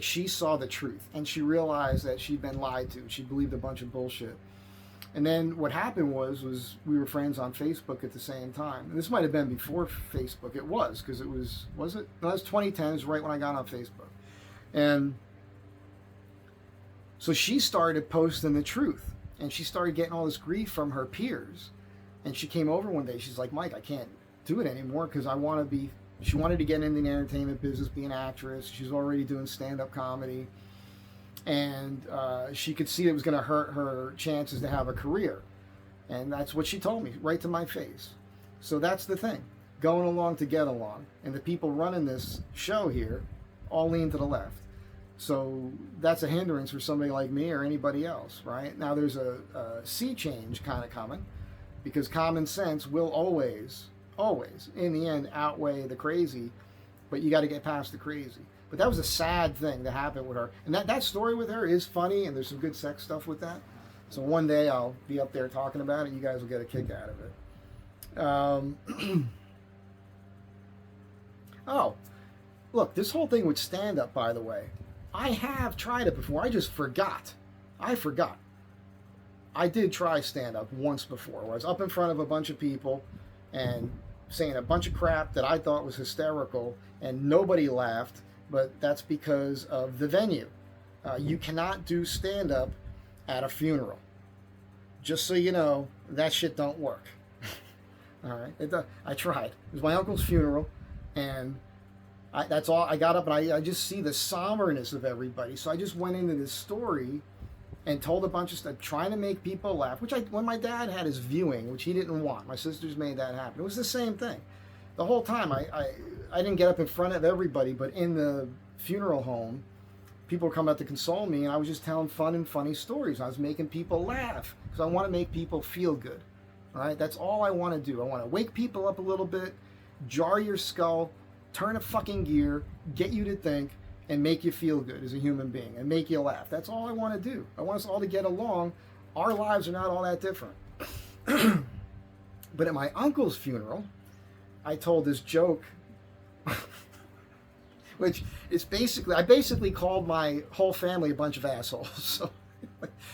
A: She saw the truth, and she realized that she'd been lied to. She believed a bunch of bullshit. And then what happened was we were friends on Facebook at the same time. And this might have been before Facebook. It was, because it was it? No, it was 2010. It was right when I got on Facebook. And so she started posting the truth, and she started getting all this grief from her peers. And she came over one day. She's like, Mike, I can't do it anymore because I want to be... She wanted to get into the entertainment business, be an actress. She's already doing stand-up comedy. And she could see it was going to hurt her chances to have a career. And that's what she told me, right to my face. So that's the thing. Going along to get along. And the people running this show here all lean to the left. So that's a hindrance for somebody like me or anybody else, right? Now there's a sea change kind of coming, because common sense will always, in the end, outweigh the crazy, but you got to get past the crazy. But that was a sad thing to happen with her. And that story with her is funny, and there's some good sex stuff with that. So one day I'll be up there talking about it. You guys will get a kick out of it. look, this whole thing with stand up, by the way, I have tried it before. I just forgot. I forgot. I did try stand up once before, where I was up in front of a bunch of people and saying a bunch of crap that I thought was hysterical, and nobody laughed, but that's because of the venue. You cannot do stand up at a funeral. Just so you know, that shit don't work. All right, I tried. It was my uncle's funeral, and that's all. I got up and I just see the somberness of everybody. So I just went into this story and told a bunch of stuff, trying to make people laugh. When my dad had his viewing, which he didn't want, my sisters made that happen. It was the same thing. The whole time, I didn't get up in front of everybody, but in the funeral home, people were coming up to console me, and I was just telling fun and funny stories. I was making people laugh because I want to make people feel good. All right, that's all I want to do. I want to wake people up a little bit, jar your skull, turn a fucking gear, get you to think, and make you feel good as a human being, and make you laugh. That's all I want to do. I want us all to get along. Our lives are not all that different. But at my uncle's funeral, I told this joke, which is I basically called my whole family a bunch of assholes. So,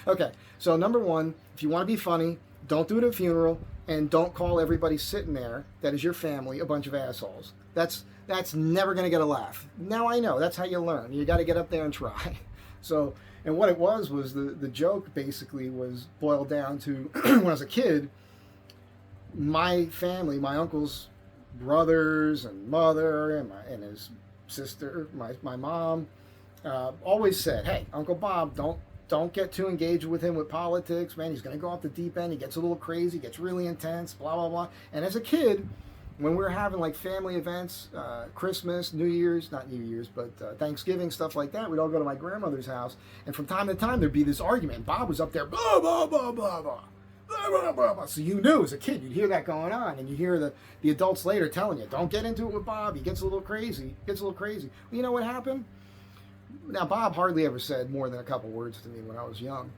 A: okay, so number one, if you want to be funny, don't do it at a funeral, and don't call everybody sitting there that is your family a bunch of assholes. That's never going to get a laugh. Now I know. That's how you learn. You got to get up there and try. So, and what it was the joke basically was boiled down to, when I was a kid, my family, my uncle's brothers and mother and his sister, my mom, always said, hey, Uncle Bob, don't get too engaged with him with politics, man. He's going to go off the deep end. He gets a little crazy, gets really intense, blah, blah, blah. And as a kid, when we were having like family events, Christmas, New Year's, not New Year's, but Thanksgiving, stuff like that, we'd all go to my grandmother's house. And from time to time, there'd be this argument. Bob was up there, blah, blah, blah, blah, blah. Blah, blah, blah. So you knew as a kid, you'd hear that going on, and you hear the adults later telling you, don't get into it with Bob. He gets a little crazy. Well, you know what happened? Now, Bob hardly ever said more than a couple words to me when I was young.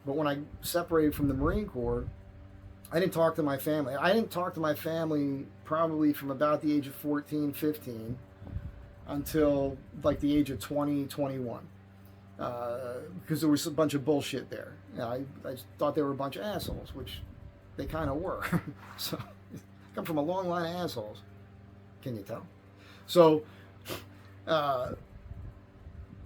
A: But when I separated from the Marine Corps, I didn't talk to my family. I didn't talk to my family probably from about the age of 14, 15 until like the age of 20, 21. Because there was a bunch of bullshit there. I thought they were a bunch of assholes, which they kind of were. So, I come from a long line of assholes. Can you tell? So,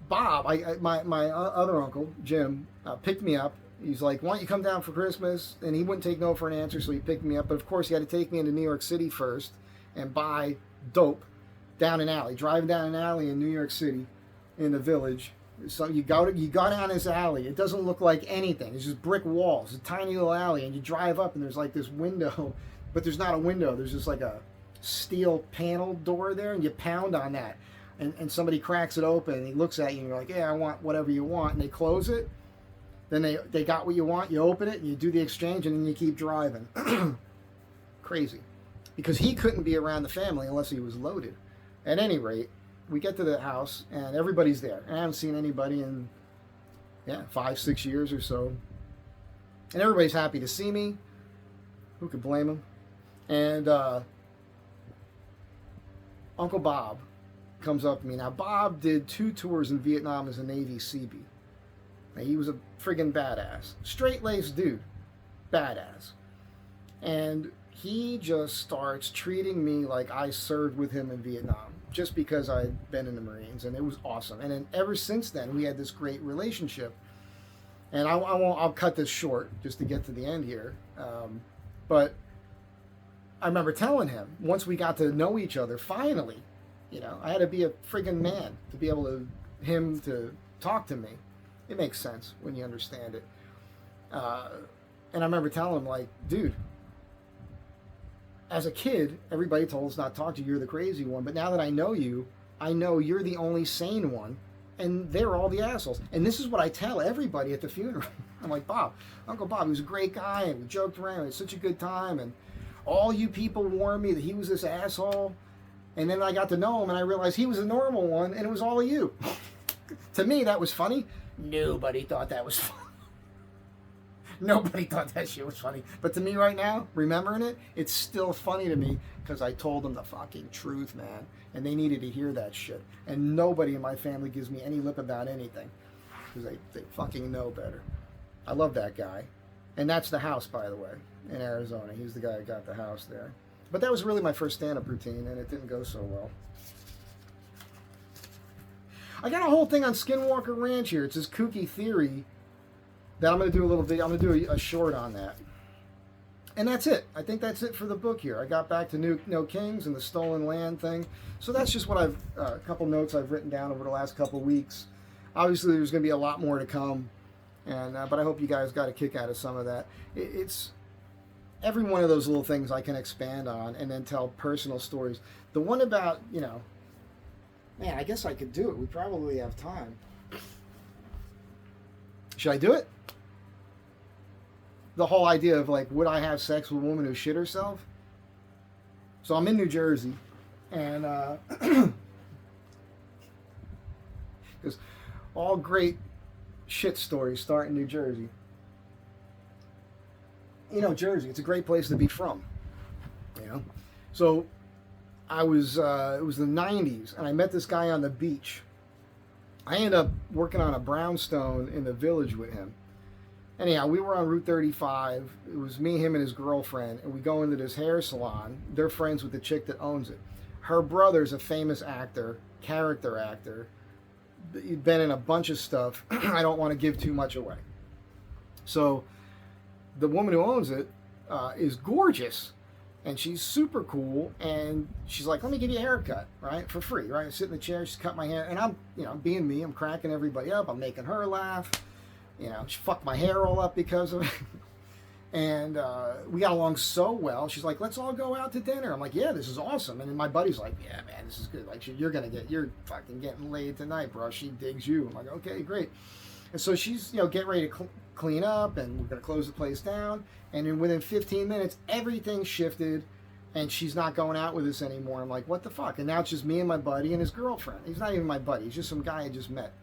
A: Bob, my other uncle, Jim, picked me up. He's like, why don't you come down for Christmas? And he wouldn't take no for an answer, so he picked me up. But of course, he had to take me into New York City first and buy dope down an alley, driving down an alley in New York City in the Village. So you go down this alley. It doesn't look like anything. It's just brick walls, a tiny little alley, and you drive up, and there's like this window, but there's not a window. There's just like a steel panel door there, and you pound on that, and somebody cracks it open, and he looks at you, and you're like, yeah, I want whatever you want, and they close it. Then they got what you want. You open it, and you do the exchange, and then you keep driving. Crazy, because he couldn't be around the family unless he was loaded. At any rate, we get to the house, and everybody's there. I haven't seen anybody in, 5-6 years or so. And everybody's happy to see me. Who could blame them? And Uncle Bob comes up to me. Now, Bob did 2 tours in Vietnam as a Navy Seabee. Now, he was a friggin' badass. Straight-laced dude. Badass. And he just starts treating me like I served with him in Vietnam, just because I'd been in the Marines, and it was awesome. And then ever since then, we had this great relationship. And I'll cut this short just to get to the end here. But I remember telling him, once we got to know each other, finally, I had to be a friggin' man to be able him to talk to me. It makes sense when you understand it. And I remember telling him, like, dude, as a kid, everybody told us not to talk to you. You're the crazy one. But now that I know you, I know you're the only sane one, and they're all the assholes. And this is what I tell everybody at the funeral. I'm like, Bob, Uncle Bob, he was a great guy, and we joked around. We had such a good time, and all you people warned me that he was this asshole. And then I got to know him, and I realized he was a normal one, and it was all of you. To me, that was funny. Nobody thought that was funny. Nobody thought that shit was funny. But to me right now, remembering it, it's still funny to me because I told them the fucking truth, man. And they needed to hear that shit. And nobody in my family gives me any lip about anything because they fucking know better. I love that guy. And that's the house, by the way, in Arizona. He's the guy that got the house there. But that was really my first stand-up routine, and it didn't go so well. I got a whole thing on Skinwalker Ranch here. It's this kooky theory that I'm going to do a little video. I'm going to do a short on that. And that's it. I think that's it for the book here. I got back to No Kings and the stolen land thing. So that's just what a couple notes I've written down over the last couple weeks. Obviously, there's going to be a lot more to come. And but I hope you guys got a kick out of some of that. It's every one of those little things I can expand on and then tell personal stories. The one about, man, I guess I could do it. We probably have time. Should I do it? The whole idea of like, would I have sex with a woman who shit herself? So I'm in New Jersey, and because all great shit stories start in New Jersey. Jersey, it's a great place to be from. So it was the 90s, and I met this guy on the beach. I ended up working on a brownstone in the village with him. Anyhow, we were on Route 35. It was me, him, and his girlfriend, and we go into this hair salon. They're friends with the chick that owns it. Her brother's a famous actor, character actor. He'd been in a bunch of stuff. I don't want to give too much away. So the woman who owns it is gorgeous, and she's super cool, and she's like, let me give you a haircut, right, for free, right? I sit in the chair, she's cut my hair, and I'm being me, I'm cracking everybody up, I'm making her laugh, she fucked my hair all up because of it, and we got along so well. She's like, let's all go out to dinner. I'm like, yeah, this is awesome. And then my buddy's like, yeah, man, this is good. Like, you're fucking getting laid tonight, bro. She digs you. I'm like, okay, great. And so she's, getting ready to clean up, and we're going to close the place down. And then within 15 minutes, everything shifted, and she's not going out with us anymore. I'm like, what the fuck? And now it's just me and my buddy and his girlfriend. He's not even my buddy. He's just some guy I just met.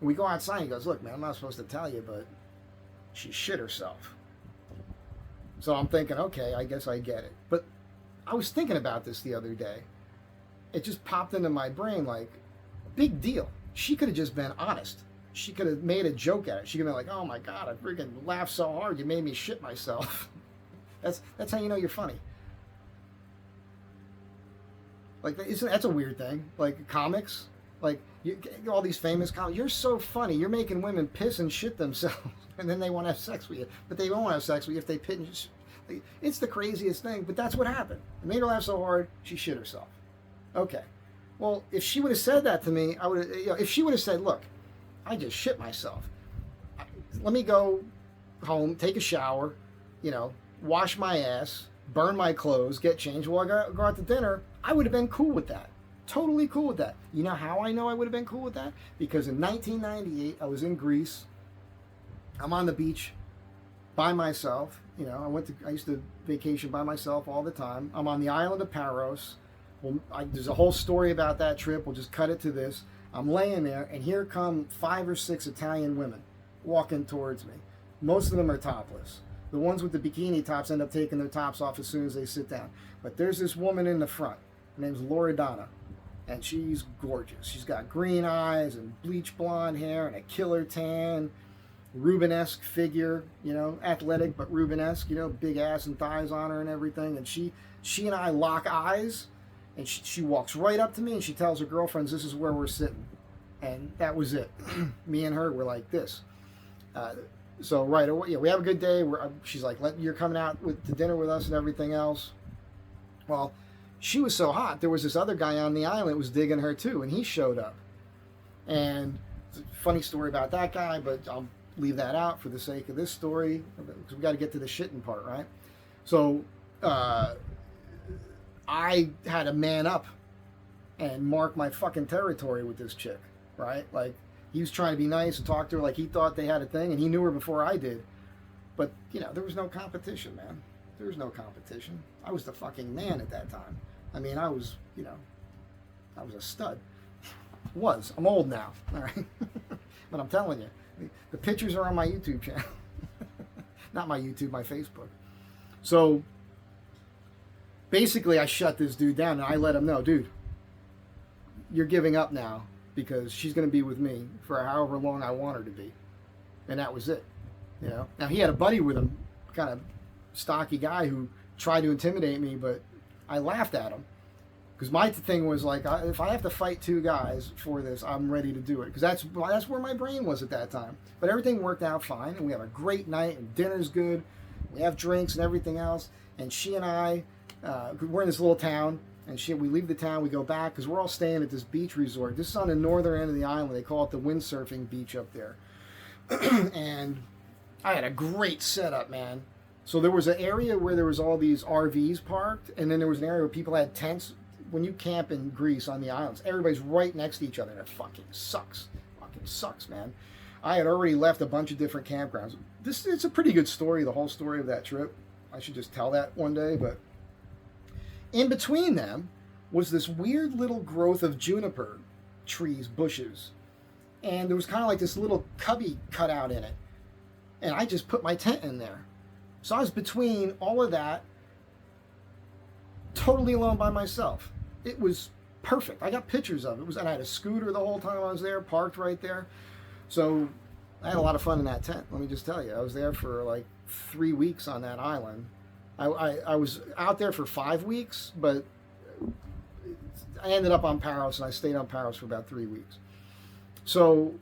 A: And we go outside, and he goes, look, man, I'm not supposed to tell you, but she shit herself. So I'm thinking, okay, I guess I get it. But I was thinking about this the other day. It just popped into my brain like, big deal. She could have just been honest. She could have made a joke at it. She could have been like, oh my God, I freaking laughed so hard, you made me shit myself. That's how you know you're funny. Like, that's a weird thing. Like, comics, like, all these famous comics, you're so funny, you're making women piss and shit themselves, and then they want to have sex with you. But they won't have sex with you if they piss and shit. It's the craziest thing, but that's what happened. It made her laugh so hard, she shit herself. Okay. Well, if she would have said that to me, I would have, if she would have said, look, I just shit myself. Let me go home, take a shower, wash my ass, burn my clothes, get changed while I go out to dinner, I would have been cool with that. Totally cool with that. You know how I know I would have been cool with that? Because in 1998, I was in Greece. I'm on the beach by myself. I used to vacation by myself all the time. I'm on the island of Paros. Well, there's a whole story about that trip. We'll just cut it to this. I'm laying there, and here come 5 or 6 Italian women walking towards me. Most of them are topless. The ones with the bikini tops end up taking their tops off as soon as they sit down. But there's this woman in the front. Her name's Loredana, and she's gorgeous. She's got green eyes and bleach blonde hair and a killer tan, Rubenesque figure, athletic but Rubenesque, big ass and thighs on her and everything. And she and I lock eyes. And she walks right up to me, and she tells her girlfriends, this is where we're sitting. And that was it. Me and her were like this. So right away, we have a good day. She's like, you're coming out to dinner with us and everything else. Well, she was so hot, there was this other guy on the island that was digging her too, and he showed up. And it's a funny story about that guy, but I'll leave that out for the sake of this story, because we got to get to the shitting part, right? So, I had to man up and mark my fucking territory with this chick, right? Like, he was trying to be nice and talk to her like he thought they had a thing, and he knew her before I did. But, there was no competition, man. There was no competition. I was the fucking man at that time. I mean, I was a stud. I'm old now, all right? But I'm telling you, the pictures are on my YouTube channel. Not my YouTube, my Facebook. So basically, I shut this dude down and I let him know, dude, you're giving up now because she's going to be with me for however long I want her to be. And that was it. You know. Now, he had a buddy with him, kind of stocky guy who tried to intimidate me, but I laughed at him. Because my thing was like, if I have to fight two guys for this, I'm ready to do it. Because that's where my brain was at that time. But everything worked out fine, and we have a great night, and dinner's good. We have drinks and everything else. And she and I, we're in this little town, and we leave the town, we go back, because we're all staying at this beach resort. This is on the northern end of the island. They call it the windsurfing beach up there. And I had a great setup, man. So there was an area where there was all these RVs parked, and then there was an area where people had tents. When you camp in Greece on the islands, everybody's right next to each other, and it fucking sucks. Fucking sucks, man. I had already left a bunch of different campgrounds. It's a pretty good story, the whole story of that trip. I should just tell that one day, but in between them was this weird little growth of juniper trees, bushes, and there was kind of like this little cubby cut out in it, and I just put my tent in there. So I was between all of that, totally alone by myself. It was perfect. I got pictures of it. And I had a scooter the whole time I was there, parked right there. So I had a lot of fun in that tent, let me just tell you. I was there for like 3 weeks on that island. I was out there for 5 weeks, but I ended up on Paros, and I stayed on Paros for about 3 weeks. So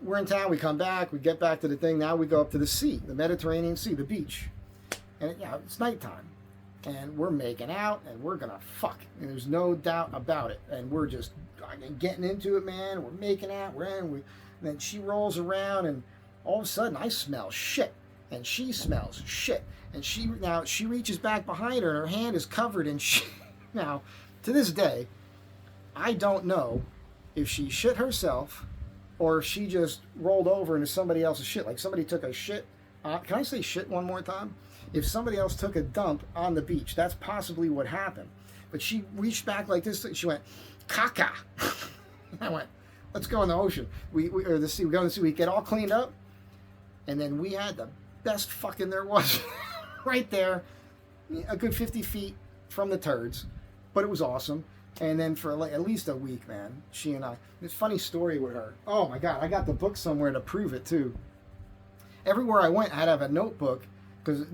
A: we're in town, we come back, we get back to the thing. Now we go up to the sea, the Mediterranean Sea, the beach. And it's nighttime. And we're making out, and we're gonna fuck, and there's no doubt about it. And we're just getting into it, man. We're making out, and then she rolls around, and all of a sudden I smell shit, and she smells shit, and she reaches back behind her, and her hand is covered in shit. Now, to this day, I don't know if she shit herself or if she just rolled over into somebody else's shit, like somebody took a shit. Can I say shit one more time? If somebody else took a dump on the beach, that's possibly what happened. But she reached back like this. She went, caca. I went, let's go in the ocean. Or the sea. We go in the sea. We get all cleaned up. And then we had the best fucking there was right there, a good 50 feet from the turds. But it was awesome. And then for like at least a week, man, she and I. It's a funny story with her. Oh my God, I got the book somewhere to prove it too. Everywhere I went, I had to have a notebook, because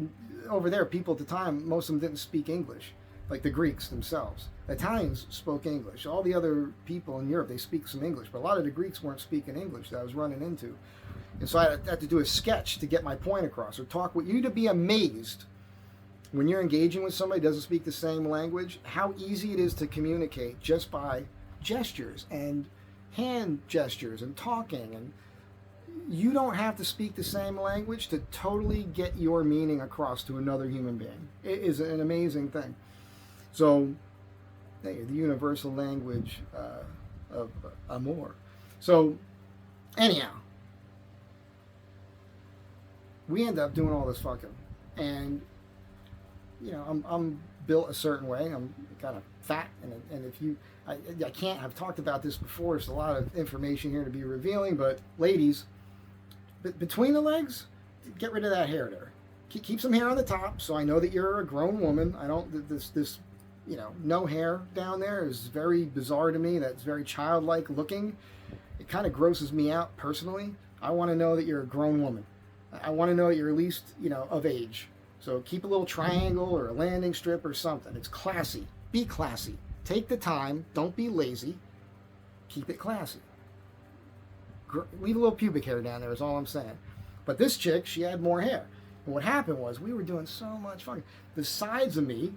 A: over there, people at the time, most of them didn't speak English, like the Greeks themselves. The Italians spoke English. All the other people in Europe, they speak some English, but a lot of the Greeks weren't speaking English that I was running into. And so I had to do a sketch to get my point across, or talk with you, to be amazed when you're engaging with somebody who doesn't speak the same language, how easy it is to communicate just by gestures and hand gestures and talking. And you don't have to speak the same language to totally get your meaning across to another human being. It is an amazing thing. So, the universal language of amour. So, anyhow, we end up doing all this fucking. And, I'm built a certain way. I'm kind of fat. And if you, I can't, I've talked about this before. There's a lot of information here to be revealing. But, ladies, between the legs, get rid of that hair there. Keep some hair on the top, so I know that you're a grown woman. I don't, this no hair down there is very bizarre to me. That's very childlike looking. It kind of grosses me out personally. I want to know that you're a grown woman. I want to know that you're at least, of age. So keep a little triangle or a landing strip or something. It's classy. Be classy. Take the time. Don't be lazy. Keep it classy. Leave a little pubic hair down there is all I'm saying. But this chick, she had more hair. And what happened was we were doing so much fun. The sides of me